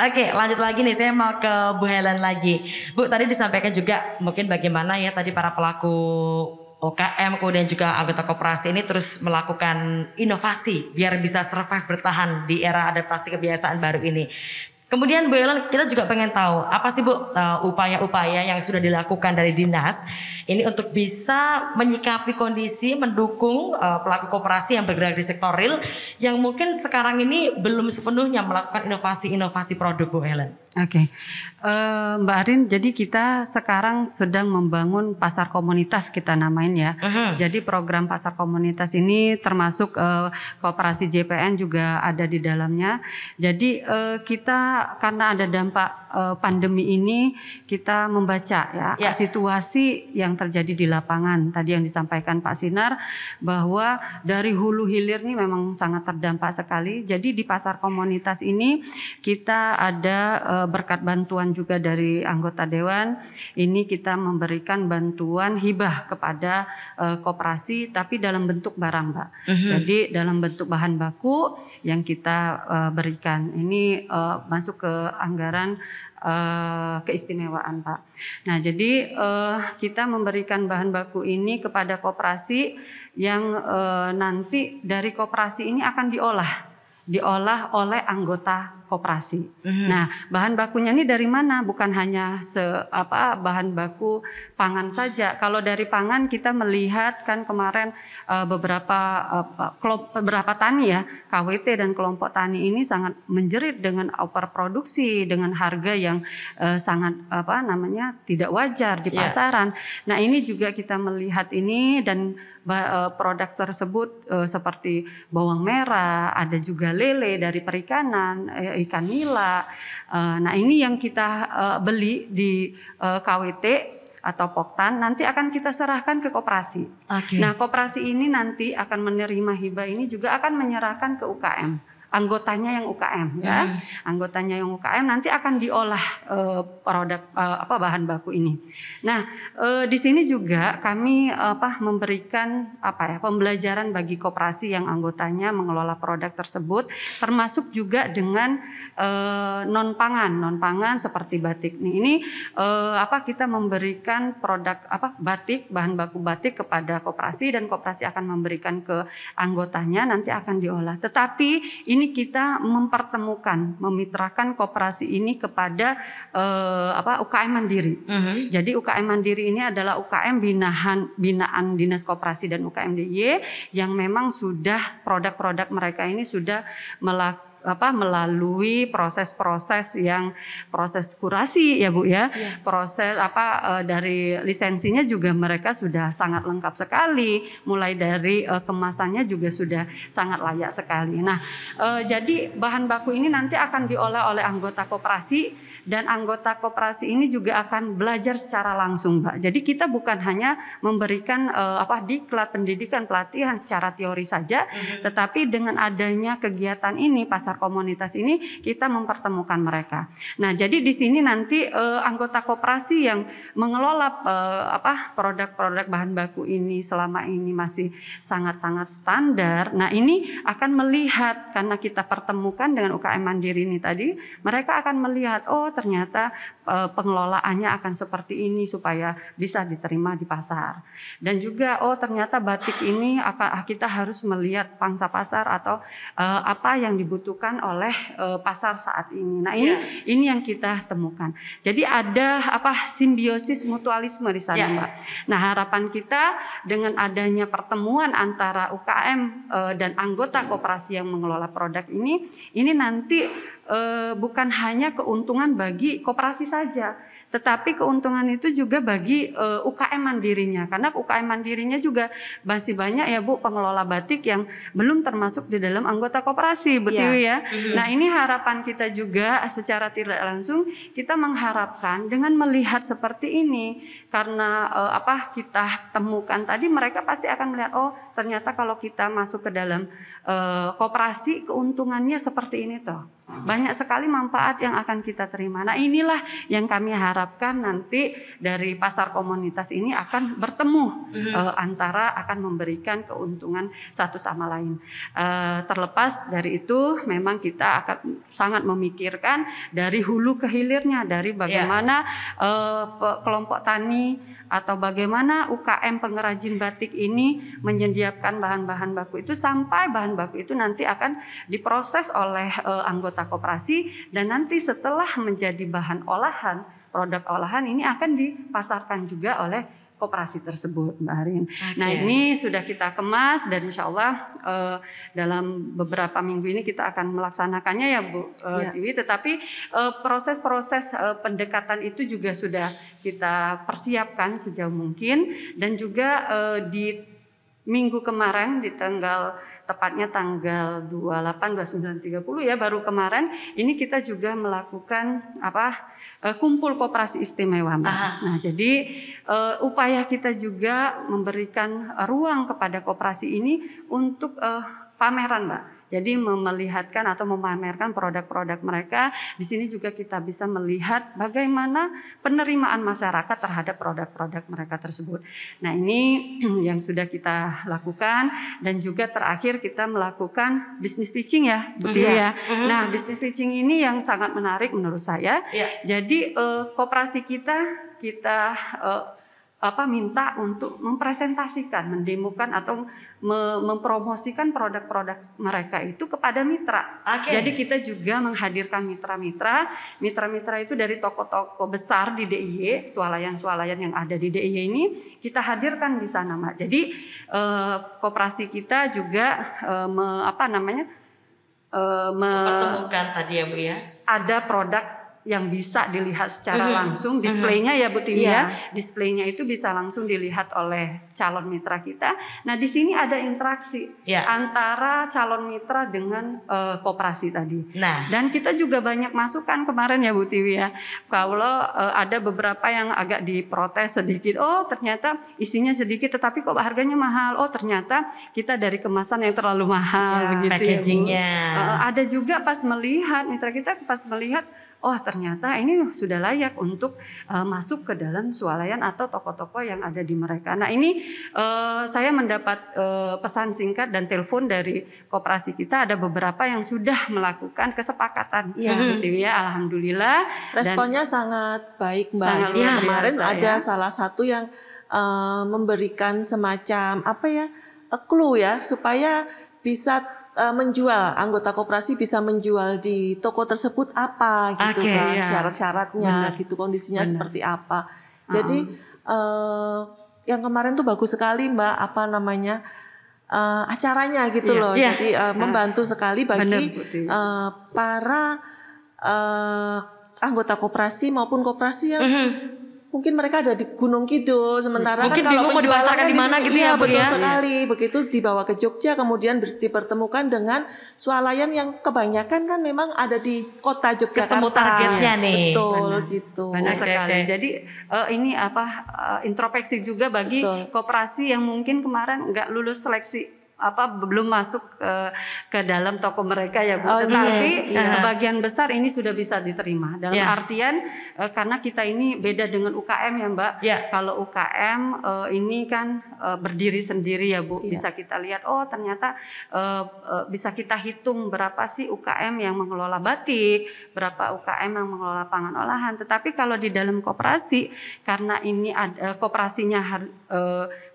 Oke, lanjut lagi nih, saya mau ke Bu Helen lagi. Bu, tadi disampaikan juga mungkin bagaimana ya tadi para pelaku UKM kemudian juga anggota koperasi ini terus melakukan inovasi biar bisa survive bertahan di era adaptasi kebiasaan baru ini. Kemudian Bu Helen, kita juga pengen tahu apa sih Bu upaya-upaya yang sudah dilakukan dari dinas ini untuk bisa menyikapi kondisi mendukung pelaku koperasi yang bergerak di sektor real yang mungkin sekarang ini belum sepenuhnya melakukan inovasi-inovasi produk, Bu Helen. Oke, Mbak Arin, jadi kita sekarang sedang membangun pasar komunitas kita namain ya. Jadi program pasar komunitas ini termasuk koperasi JPN juga ada di dalamnya. Jadi kita karena ada dampak pandemi ini kita membaca ya situasi yang terjadi di lapangan. Tadi yang disampaikan Pak Sinar bahwa dari hulu hilir ini memang sangat terdampak sekali. Jadi di pasar komunitas ini kita ada berkat bantuan juga dari anggota dewan, ini kita memberikan bantuan hibah kepada koperasi tapi dalam bentuk barang, Mbak. Jadi dalam bentuk bahan baku yang kita berikan ini masuk ke anggaran keistimewaan, Pak. Nah, jadi kita memberikan bahan baku ini kepada koperasi yang nanti dari koperasi ini akan diolah oleh anggota koperasi. Nah, bahan bakunya ini dari mana? Bukan hanya bahan baku pangan saja. Kalau dari pangan kita melihat kan kemarin beberapa tani ya, KWT dan kelompok tani ini sangat menjerit dengan overproduksi dengan harga yang sangat tidak wajar di pasaran. Nah, ini juga kita melihat ini dan produk tersebut seperti bawang merah, ada juga lele dari perikanan, ikan nila. Nah, ini yang kita beli di KWT atau Poktan nanti akan kita serahkan ke koperasi. Nah, koperasi ini nanti akan menerima hibah ini juga akan menyerahkan ke UKM anggotanya yang UKM ya. Anggotanya yang UKM nanti akan diolah produk bahan baku ini. Nah, di sini juga kami memberikan pembelajaran bagi koperasi yang anggotanya mengelola produk tersebut, termasuk juga dengan non pangan seperti batik. Ini kita memberikan produk batik, bahan baku batik kepada koperasi, dan koperasi akan memberikan ke anggotanya, nanti akan diolah. Tetapi ini kita mempertemukan, memitrakan koperasi ini kepada UKM mandiri. Jadi UKM mandiri ini adalah UKM binaan Dinas Koperasi dan UKM DIY yang memang sudah produk-produk mereka ini sudah melalui proses kurasi ya Bu ya. Proses dari lisensinya juga mereka sudah sangat lengkap sekali, mulai dari kemasannya juga sudah sangat layak sekali. Nah, jadi bahan baku ini nanti akan diolah oleh anggota koperasi, dan anggota koperasi ini juga akan belajar secara langsung, Mbak. Jadi kita bukan hanya memberikan diklat pendidikan pelatihan secara teori saja, tetapi dengan adanya kegiatan ini, pasar komunitas ini, kita mempertemukan mereka. Nah, jadi di sini nanti anggota koperasi yang mengelola produk-produk bahan baku ini selama ini masih sangat-sangat standar. Nah, ini akan melihat, karena kita pertemukan dengan UKM mandiri ini tadi, mereka akan melihat, oh ternyata pengelolaannya akan seperti ini supaya bisa diterima di pasar. Dan juga oh ternyata batik ini kita harus melihat pangsa pasar atau apa yang dibutuhkan oleh pasar saat ini. Nah, ini yang kita temukan. Jadi ada simbiosis mutualisme di sana, Mbak. Nah, harapan kita dengan adanya pertemuan antara UKM dan anggota koperasi yang mengelola produk ini nanti bukan hanya keuntungan bagi koperasi saja, tetapi keuntungan itu juga bagi UKM mandirinya, karena UKM mandirinya juga masih banyak ya Bu pengelola batik yang belum termasuk di dalam anggota koperasi, betul ya. Nah, ini harapan kita juga secara tidak langsung kita mengharapkan dengan melihat seperti ini, karena kita temukan tadi, mereka pasti akan melihat, oh ternyata kalau kita masuk ke dalam koperasi keuntungannya seperti ini toh. Banyak sekali manfaat yang akan kita terima. Nah, inilah yang kami harapkan nanti dari pasar komunitas ini akan bertemu antara akan memberikan keuntungan satu sama lain. Terlepas dari itu, memang kita akan sangat memikirkan dari hulu ke hilirnya, dari bagaimana kelompok tani atau bagaimana UKM pengrajin batik ini menyediakan bahan-bahan baku itu sampai bahan baku itu nanti akan diproses oleh anggota koperasi, dan nanti setelah menjadi bahan olahan, produk olahan ini akan dipasarkan juga oleh koperasi tersebut, Mbak Arin. Nah, ini sudah kita kemas, dan insya Allah dalam beberapa minggu ini kita akan melaksanakannya ya Bu Tiwi. Tetapi proses-proses pendekatan itu juga sudah kita persiapkan sejauh mungkin, dan juga di minggu kemarin tepatnya tanggal 28, 29, 30 ya, baru kemarin ini kita juga melakukan kumpul koperasi istimewa, Mbak. Nah, jadi upaya kita juga memberikan ruang kepada koperasi ini untuk pameran, Mbak. Jadi melihatkan atau memamerkan produk-produk mereka. Di sini juga kita bisa melihat bagaimana penerimaan masyarakat terhadap produk-produk mereka tersebut. Nah, ini yang sudah kita lakukan, dan juga terakhir kita melakukan business pitching ya, betul ya. Nah, business pitching ini yang sangat menarik menurut saya. Jadi koperasi kita minta untuk mempresentasikan, mendemokan atau mempromosikan produk-produk mereka itu kepada mitra. Jadi kita juga menghadirkan mitra-mitra itu dari toko-toko besar di DIY, swalayan-swalayan yang ada di DIY ini kita hadirkan di sana, Mbak. Jadi koperasi kita juga mempertemukan tadi ya Bu ya. Ada produk yang bisa dilihat secara langsung, displaynya ya Bu Tiwi Iya. ya, displaynya itu bisa langsung dilihat oleh calon mitra kita. Nah di sini ada interaksi Iya. antara calon mitra dengan koperasi tadi. Nah. Dan kita juga banyak masukan kemarin ya Bu Tiwi ya. Kalau ada beberapa yang agak diprotes sedikit, oh ternyata isinya sedikit tetapi kok harganya mahal. Oh ternyata kita dari kemasan yang terlalu mahal begitu packagingnya. ya Bu. Ada juga pas melihat mitra kita pas melihat oh ternyata ini sudah layak untuk masuk ke dalam swalayan atau toko-toko yang ada di mereka. Nah ini saya mendapat pesan singkat dan telepon dari koperasi kita, ada beberapa yang sudah melakukan kesepakatan. Iya. Bu Tiwi ya, alhamdulillah. Responnya sangat baik Mbak. Sangat Jadi luar kemarin biasa, ada ya. salah satu yang memberikan semacam clue ya supaya bisa menjual, anggota koperasi bisa menjual di toko tersebut apa gitu Oke, kan, iya. syarat-syaratnya gitu, kondisinya Benar. seperti apa. Jadi yang kemarin tuh bagus sekali Mbak, acaranya gitu Iya, loh. iya. Jadi membantu sekali Benar, bagi Bu Tiwi. para anggota koperasi maupun koperasi yang mungkin mereka ada di Gunung Kidul, sementara Mungkin kan kalau bingung mau dipasarkan penjualannya di mana sini, gitu iya, ya, Bu, betul ya? sekali. Begitu dibawa ke Jogja, kemudian dipertemukan dengan swalayan yang kebanyakan kan memang ada di kota Yogyakarta. Ketemu targetnya nih. Betul Benar. gitu. Benar Oke, sekali. oke. Jadi ini introspeksi juga bagi Betul. koperasi yang mungkin kemarin nggak lulus seleksi belum masuk ke dalam toko mereka ya Bu. Oh, Tetapi iya. sebagian besar ini sudah bisa diterima. Dalam Iya. artian karena kita ini beda dengan UKM ya Mbak. Iya. Kalau UKM ini kan berdiri sendiri ya Bu. Iya. Bisa kita lihat oh ternyata bisa kita hitung berapa sih UKM yang mengelola batik, berapa UKM yang mengelola pangan olahan. Tetapi kalau di dalam koperasi karena ini ada koperasinya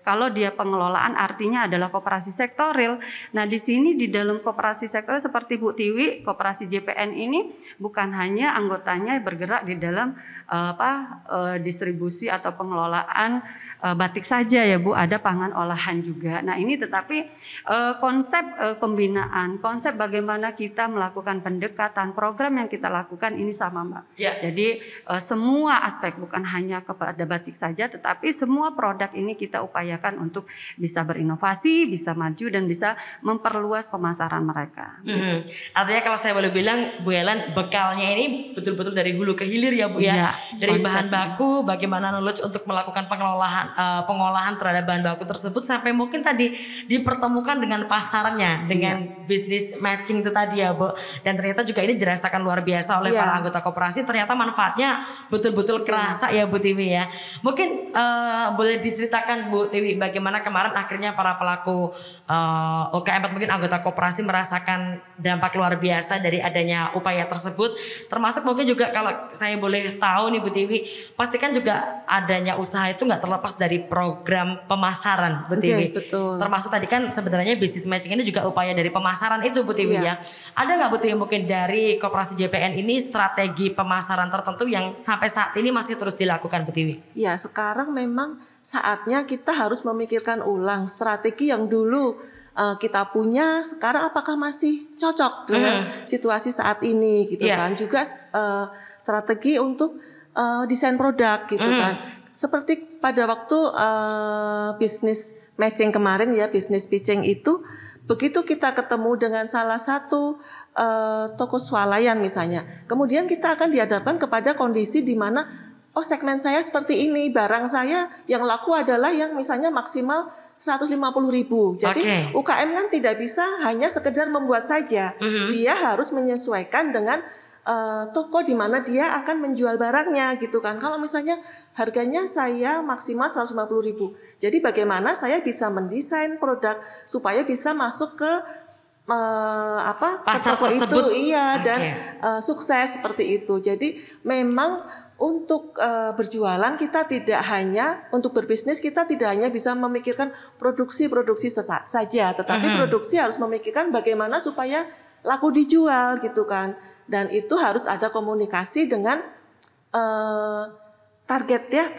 kalau dia pengelolaan artinya adalah koperasi sektoril. Nah, di sini di dalam koperasi sektoril seperti Bu Tiwi, koperasi JPN ini bukan hanya anggotanya bergerak di dalam distribusi atau pengelolaan batik saja ya Bu, ada pangan olahan juga. Nah, ini tetapi konsep pembinaan, konsep bagaimana kita melakukan pendekatan, program yang kita lakukan ini sama Mbak. Ya. Jadi semua aspek bukan hanya kepada batik saja, tetapi semua produk ini kita upayakan untuk bisa berinovasi, bisa maju dan bisa memperluas pemasaran mereka. Artinya kalau saya boleh bilang Bu Ellen bekalnya ini betul-betul dari hulu ke hilir ya Bu ya. Iya, Dari konsepnya. bahan baku, bagaimana knowledge untuk melakukan pengolahan terhadap bahan baku tersebut sampai mungkin tadi dipertemukan dengan pasarnya, dengan bisnis matching itu tadi ya Bu. Dan ternyata juga ini dirasakan luar biasa oleh Iya. para anggota koperasi. Ternyata manfaatnya betul-betul kerasa ya Bu Tiwi ya. Mungkin boleh diceritakan Bu Tiwi bagaimana kemarin akhirnya para pelaku UKM mungkin anggota koperasi merasakan dampak luar biasa dari adanya upaya tersebut, termasuk mungkin juga kalau saya boleh tahu nih Bu Tiwi, pastikan juga adanya usaha itu nggak terlepas dari program pemasaran Bu Oke, Tiwi. betul. Termasuk tadi kan sebenarnya bisnis matching ini juga upaya dari pemasaran itu Bu Tiwi Iya. ya. Ada nggak Bu Tiwi mungkin dari koperasi JPN ini strategi pemasaran tertentu yang sampai saat ini masih terus dilakukan Bu Tiwi? Ya, sekarang memang saatnya kita harus memikirkan ulang strategi yang dulu kita punya, sekarang apakah masih cocok dengan situasi saat ini gitu Iya. kan. Juga strategi untuk desain produk gitu kan. Seperti pada waktu bisnis matching kemarin ya, bisnis pitching itu, begitu kita ketemu dengan salah satu toko swalayan misalnya, kemudian kita akan dihadapkan kepada kondisi di mana oh segmen saya seperti ini, barang saya yang laku adalah yang misalnya maksimal 150.000. Jadi Oke. UKM kan tidak bisa hanya sekedar membuat saja, dia harus menyesuaikan dengan toko di mana dia akan menjual barangnya gitu kan. Kalau misalnya harganya saya maksimal 150.000, jadi bagaimana saya bisa mendesain produk supaya bisa masuk ke Pasar ke toko tersebut. itu, iya, dan Oke. sukses seperti itu. Jadi memang untuk berjualan kita tidak hanya untuk berbisnis kita tidak hanya bisa memikirkan produksi saja, tetapi produksi harus memikirkan bagaimana supaya laku dijual gitu kan. Dan itu harus ada komunikasi dengan target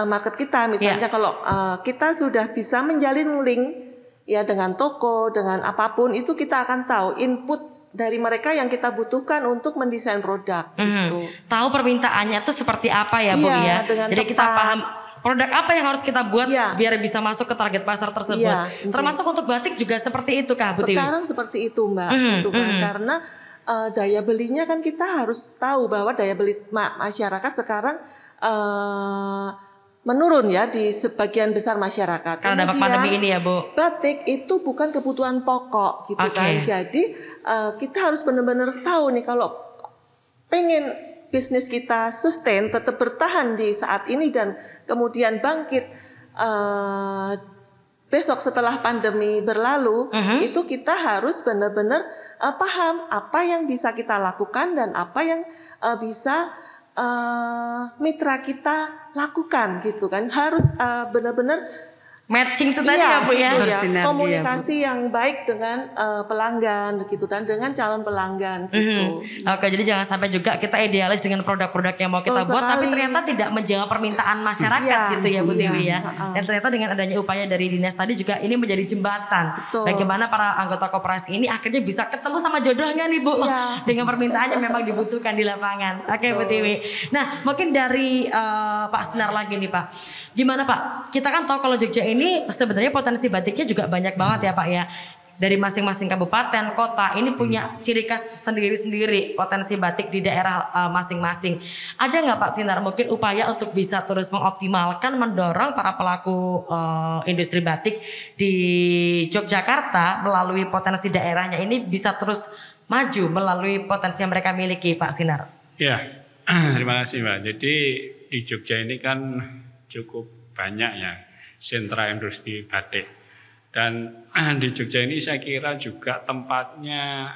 market kita. Misalnya kalau kita sudah bisa menjalin link ya dengan toko, dengan apapun itu kita akan tahu input dari mereka yang kita butuhkan untuk mendesain produk gitu. Tahu permintaannya tuh seperti apa ya Bu Iya, ya. dengan Jadi kita tepat. paham produk apa yang harus kita buat Iya. biar bisa masuk ke target pasar tersebut. Iya, Termasuk untuk batik juga seperti itu Kak Bu Tiwi. Sekarang seperti itu Mbak, gitu kan. Karena daya belinya kan kita harus tahu bahwa daya beli masyarakat sekarang menurun ya di sebagian besar masyarakat. Karena dampak Kemudian, pandemi ini ya Bu. batik itu bukan kebutuhan pokok gitu Oke. kan. Jadi kita harus benar-benar tahu nih kalau pengen bisnis kita sustain, tetap bertahan di saat ini dan kemudian bangkit besok setelah pandemi berlalu, itu kita harus benar-benar paham apa yang bisa kita lakukan dan apa yang bisa mitra kita lakukan gitu kan. Harus benar-benar Matching itu tadi ya Bu ya. gitu ya. Bersinergi ya, Bu. Komunikasi yang baik dengan pelanggan gitu dan dengan calon pelanggan gitu. Oke, jadi jangan sampai juga kita idealis dengan produk-produk yang mau kita Betul buat, tapi sekali. ternyata tidak menjawab permintaan masyarakat Iya, gitu ya Bu iya, Tiwi ya. heeh. Dan ternyata dengan adanya upaya dari dinas tadi juga ini menjadi jembatan. Betul. Bagaimana para anggota koperasi ini akhirnya bisa ketemu sama jodohnya nih Bu, Iya. dengan permintaan yang memang dibutuhkan di lapangan. Oke Bu Tiwi. Nah mungkin dari Pak Sinar lagi nih Pak, gimana Pak? Kita kan tahu kalau Jogja ini sebenarnya potensi batiknya juga banyak banget ya Pak ya. Dari masing-masing kabupaten, kota ini punya ciri khas sendiri-sendiri potensi batik di daerah masing-masing. Ada nggak Pak Sinar mungkin upaya untuk bisa terus mengoptimalkan, mendorong para pelaku industri batik di Yogyakarta melalui potensi daerahnya ini bisa terus maju melalui potensi yang mereka miliki Pak Sinar? Ya, terima kasih Mbak. Jadi di Jogja ini kan cukup banyak ya sentra industri batik. Dan di Jogja ini saya kira juga tempatnya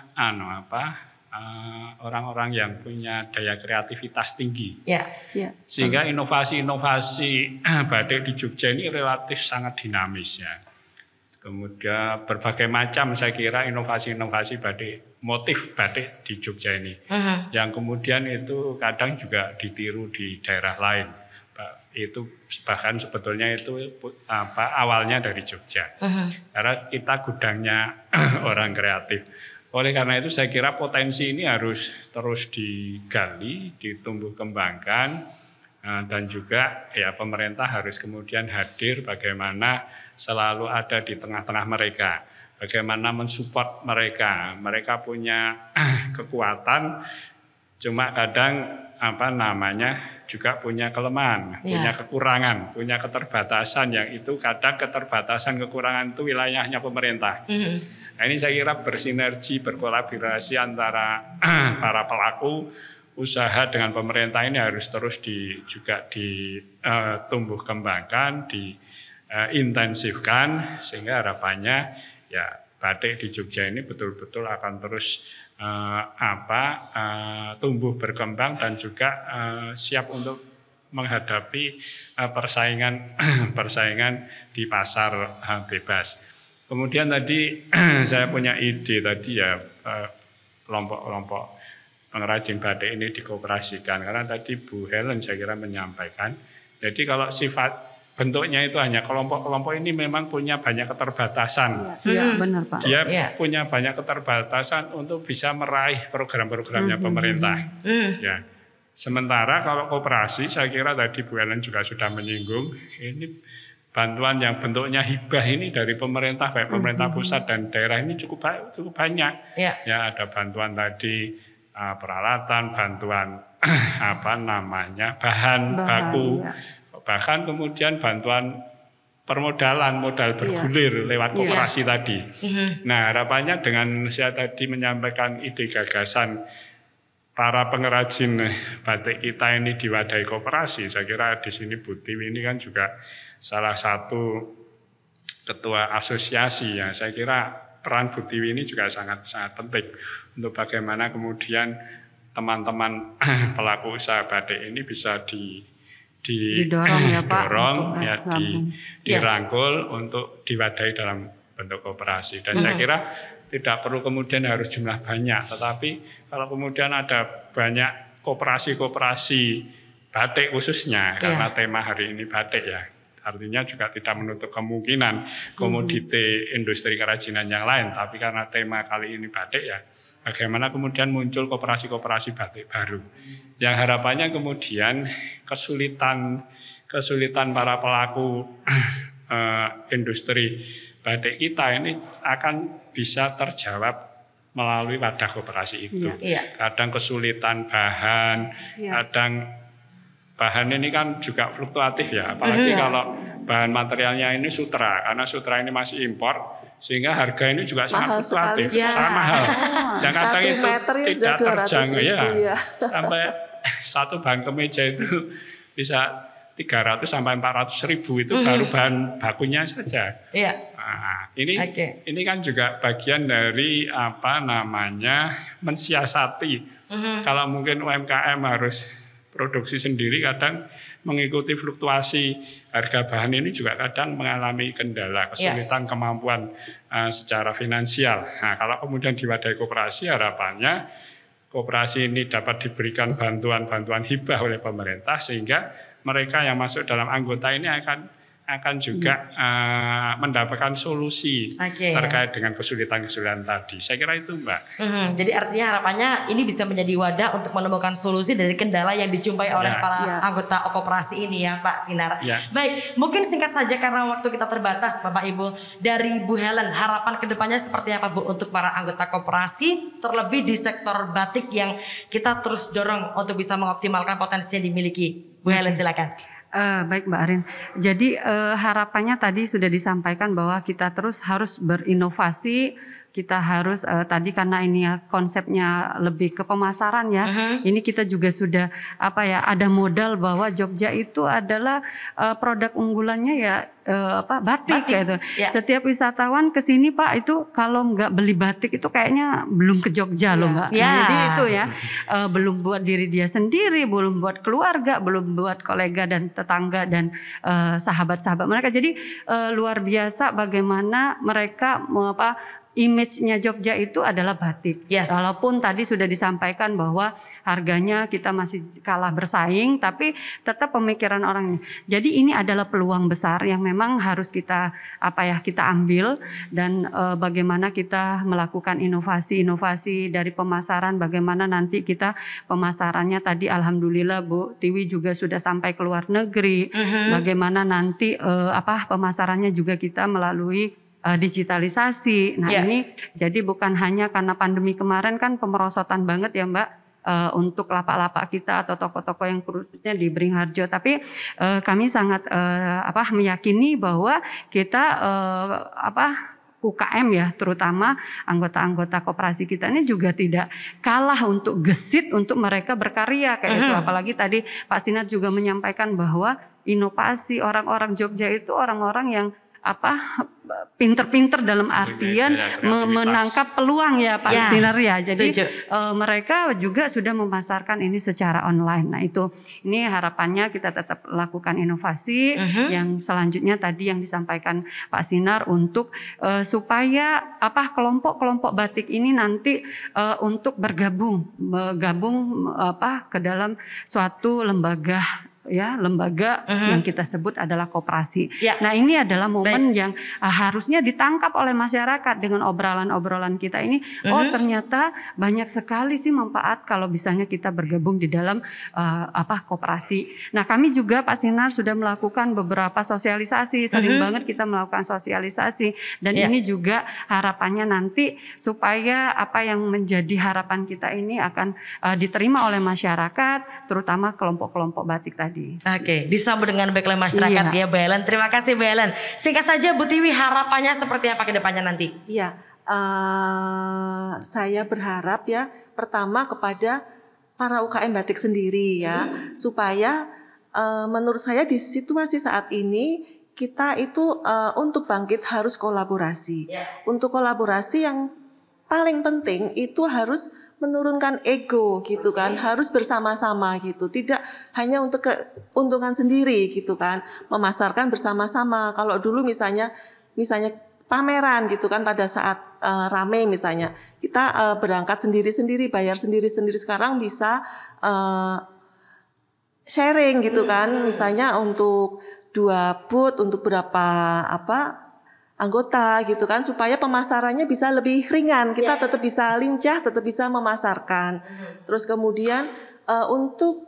orang-orang yang punya daya kreativitas tinggi. Ya. Ya. Sehingga inovasi-inovasi batik di Jogja ini relatif sangat dinamis ya. Kemudian berbagai macam saya kira inovasi-inovasi batik, motif batik di Jogja ini. Yang kemudian itu kadang juga ditiru di daerah lain. Itu bahkan sebetulnya itu awalnya dari Jogja. Karena kita gudangnya orang kreatif. Oleh karena itu saya kira potensi ini harus terus digali, ditumbuh kembangkan, dan juga ya pemerintah harus kemudian hadir bagaimana selalu ada di tengah-tengah mereka. Bagaimana mensupport mereka. Mereka punya kekuatan, cuma kadang juga punya kelemahan, punya kekurangan, punya keterbatasan yang itu kadang keterbatasan kekurangan itu wilayahnya pemerintah. Nah, ini saya kira bersinergi, berkolaborasi antara para pelaku usaha dengan pemerintah ini harus terus juga ditumbuh kembangkan, diintensifkan sehingga harapannya ya batik di Jogja ini betul-betul akan terus tumbuh berkembang dan juga siap untuk menghadapi persaingan di pasar bebas. Kemudian tadi saya punya ide tadi ya kelompok-kelompok pengrajin batik ini dikoperasikan karena tadi Bu Helen saya kira menyampaikan. Jadi kalau sifat bentuknya itu hanya kelompok-kelompok ini memang punya banyak keterbatasan. Iya, benar Pak. Dia punya banyak keterbatasan untuk bisa meraih program-programnya pemerintah. Ya. Sementara kalau koperasi, saya kira tadi Bu Ellen juga sudah menyinggung, ini bantuan yang bentuknya hibah ini dari pemerintah, baik pemerintah pusat dan daerah ini cukup banyak. Ya, ada bantuan tadi peralatan, bantuan bahan baku. Bahkan kemudian bantuan permodalan, modal bergulir lewat koperasi tadi. Nah harapannya dengan saya tadi menyampaikan ide gagasan para pengrajin batik kita ini diwadahi koperasi, saya kira di sini Bu Tiwi ini kan juga salah satu ketua asosiasi ya. Saya kira peran Bu Tiwi ini juga sangat penting untuk bagaimana kemudian teman-teman pelaku usaha batik ini bisa didorong ya Pak, dirangkul untuk diwadahi dalam bentuk koperasi. Dan saya kira tidak perlu kemudian harus jumlah banyak, tetapi kalau kemudian ada banyak koperasi-koperasi batik khususnya, karena tema hari ini batik ya, artinya juga tidak menutup kemungkinan komoditi industri kerajinan yang lain, tapi karena tema kali ini batik ya, bagaimana kemudian muncul koperasi-koperasi batik baru. Yang harapannya kemudian kesulitan para pelaku industri batik kita ini akan bisa terjawab melalui wadah koperasi itu. Kadang kesulitan bahan, kadang bahan ini kan juga fluktuatif ya, apalagi kalau bahan materialnya ini sutra, karena sutra ini masih impor, sehingga harga ini juga sangat fluktuatif, sangat mahal. Yang kadang itu tidak terjangkau ya, sampai satu bahan kemeja itu bisa 300 sampai 400 ribu itu baru bahan bakunya saja. Nah, ini kan juga bagian dari mensiasati. Kalau mungkin UMKM harus produksi sendiri, kadang mengikuti fluktuasi harga bahan ini juga kadang mengalami kendala, kesulitan kemampuan secara finansial. Nah, kalau kemudian diwadahi koperasi, harapannya koperasi ini dapat diberikan bantuan hibah oleh pemerintah, sehingga mereka yang masuk dalam anggota ini akan juga mendapatkan solusi terkait dengan kesulitan-kesulitan tadi. Saya kira itu, Mbak. Jadi artinya harapannya ini bisa menjadi wadah untuk menemukan solusi dari kendala yang dijumpai oleh para anggota koperasi ini ya, Pak Sinar. Baik, mungkin singkat saja karena waktu kita terbatas, Bapak Ibu. Dari Bu Helen, harapan kedepannya seperti apa, Bu, untuk para anggota koperasi, terlebih di sektor batik yang kita terus dorong untuk bisa mengoptimalkan potensi yang dimiliki. Bu Helen, silakan. Baik Mbak Arin, jadi harapannya tadi sudah disampaikan bahwa kita terus harus berinovasi, kita harus tadi karena ini ya konsepnya lebih ke pemasaran ya, ini kita juga sudah ada modal bahwa Jogja itu adalah produk unggulannya ya batik gitu. Setiap wisatawan ke sini Pak itu kalau nggak beli batik itu kayaknya belum ke Jogja loh Mbak. Jadi itu ya belum buat diri dia sendiri, belum buat keluarga, belum buat kolega dan tetangga dan sahabat-sahabat mereka. Jadi luar biasa bagaimana mereka image-nya Jogja itu adalah batik. Walaupun tadi sudah disampaikan bahwa harganya kita masih kalah bersaing, tapi tetap pemikiran orang ini. Jadi ini adalah peluang besar yang memang harus kita kita ambil, dan bagaimana kita melakukan inovasi dari pemasaran, bagaimana nanti kita pemasarannya tadi alhamdulillah Bu Tiwi juga sudah sampai ke luar negeri. Bagaimana nanti pemasarannya juga kita melalui digitalisasi. Nah ini jadi bukan hanya karena pandemi kemarin kan pemerosotan banget ya Mbak untuk lapak-lapak kita atau toko-toko yang khususnya di Beringharjo, tapi kami sangat meyakini bahwa kita UKM ya, terutama anggota-anggota koperasi kita ini juga tidak kalah untuk gesit untuk mereka berkarya kayak itu. Apalagi tadi Pak Sinar juga menyampaikan bahwa inovasi orang-orang Jogja itu orang-orang yang pinter-pinter dalam artian menangkap peluang ya Pak Sinar ya. Jadi mereka juga sudah memasarkan ini secara online. Nah ini harapannya kita tetap lakukan inovasi yang selanjutnya tadi yang disampaikan Pak Sinar untuk supaya kelompok-kelompok batik ini nanti untuk bergabung ke dalam suatu lembaga yang kita sebut adalah koperasi. Nah ini adalah momen yang harusnya ditangkap oleh masyarakat dengan obrolan-obrolan kita ini. Oh ternyata banyak sekali sih manfaat kalau misalnya kita bergabung di dalam koperasi. Nah kami juga Pak Sinar sudah melakukan beberapa sosialisasi, sering banget kita melakukan sosialisasi, dan ini juga harapannya nanti supaya apa yang menjadi harapan kita ini akan diterima oleh masyarakat, terutama kelompok-kelompok batik tadi. Oke, disambut dengan baik oleh masyarakat ya Bu Helen. Terima kasih Bu Helen. Singkat saja Bu Tiwi, harapannya seperti apa ke depannya nanti? Iya, saya berharap ya pertama kepada para UKM batik sendiri ya, supaya menurut saya di situasi saat ini kita itu untuk bangkit harus kolaborasi. Untuk kolaborasi yang paling penting itu harus menurunkan ego gitu kan, harus bersama-sama gitu, tidak hanya untuk keuntungan sendiri gitu kan, memasarkan bersama-sama. Kalau dulu misalnya pameran gitu kan pada saat rame misalnya, kita berangkat sendiri-sendiri, bayar sendiri-sendiri, sekarang bisa sharing gitu kan, misalnya untuk 2 booth untuk berapa anggota gitu kan, supaya pemasarannya bisa lebih ringan, kita tetap bisa lincah, tetap bisa memasarkan. Terus kemudian untuk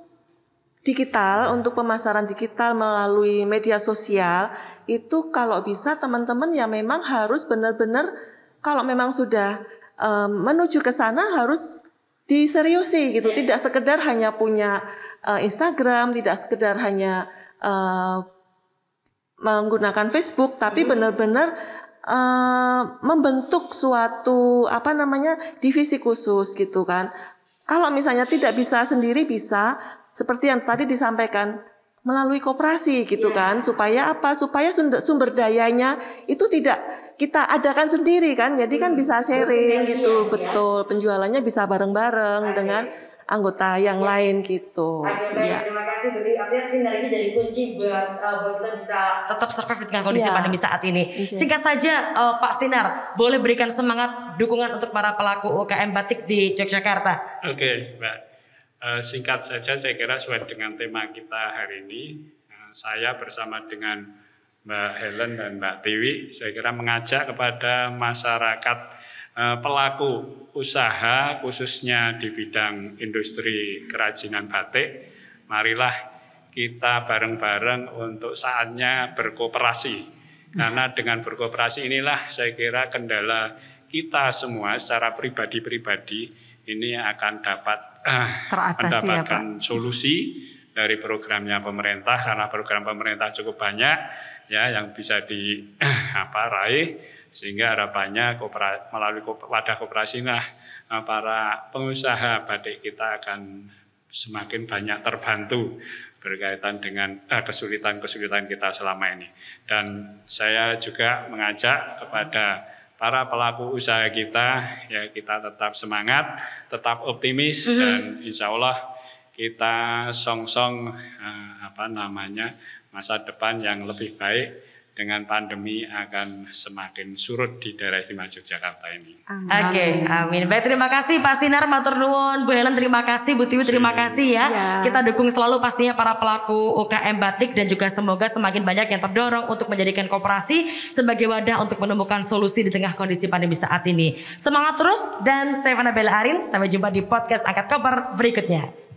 digital, untuk pemasaran digital melalui media sosial itu kalau bisa teman-teman ya memang harus benar-benar kalau memang sudah menuju ke sana harus diseriusi gitu, tidak sekedar hanya punya Instagram, tidak sekedar hanya menggunakan Facebook, tapi benar-benar membentuk suatu divisi khusus gitu kan. Kalau misalnya tidak bisa sendiri, bisa seperti yang tadi disampaikan melalui koperasi gitu kan, supaya apa? Supaya sumber dayanya itu tidak kita adakan sendiri kan, jadi kan bisa sharing gitu, betul, penjualannya bisa bareng-bareng dengan anggota yang lain gitu. Ya. Terima kasih Bu Tiwi. Artinya sinergi jadi kunci buat kita bisa tetap survive dengan kondisi pandemi saat ini. Singkat saja Pak Sinar, boleh berikan semangat dukungan untuk para pelaku UKM batik di Yogyakarta. Oke, Mbak. Singkat saja, saya kira sesuai dengan tema kita hari ini, saya bersama dengan Mbak Helen dan Mbak Tiwi, saya kira mengajak kepada masyarakat pelaku usaha khususnya di bidang industri kerajinan batik, marilah kita bareng-bareng untuk saatnya berkooperasi. Karena dengan berkooperasi inilah saya kira kendala kita semua secara pribadi-pribadi ini akan dapat mendapatkan solusi dari programnya pemerintah, karena program pemerintah cukup banyak ya yang bisa raih. Sehingga harapannya melalui wadah koperasi para pengusaha batik kita akan semakin banyak terbantu berkaitan dengan kesulitan-kesulitan kita selama ini. Dan saya juga mengajak kepada para pelaku usaha kita, ya kita tetap semangat, tetap optimis, dan insya Allah kita song-song masa depan yang lebih baik. Dengan pandemi akan semakin surut di daerah istimewa Yogyakarta ini. Oke, amin. Baik, terima kasih Pak Sinar, matur nuwun. Bu Helen terima kasih, Bu Tiwi terima kasih ya. Kita dukung selalu pastinya para pelaku UKM batik dan juga semoga semakin banyak yang terdorong untuk menjadikan koperasi sebagai wadah untuk menemukan solusi di tengah kondisi pandemi saat ini. Semangat terus dan saya Vanna Bella Arin, sampai jumpa di podcast Angkat Koper berikutnya.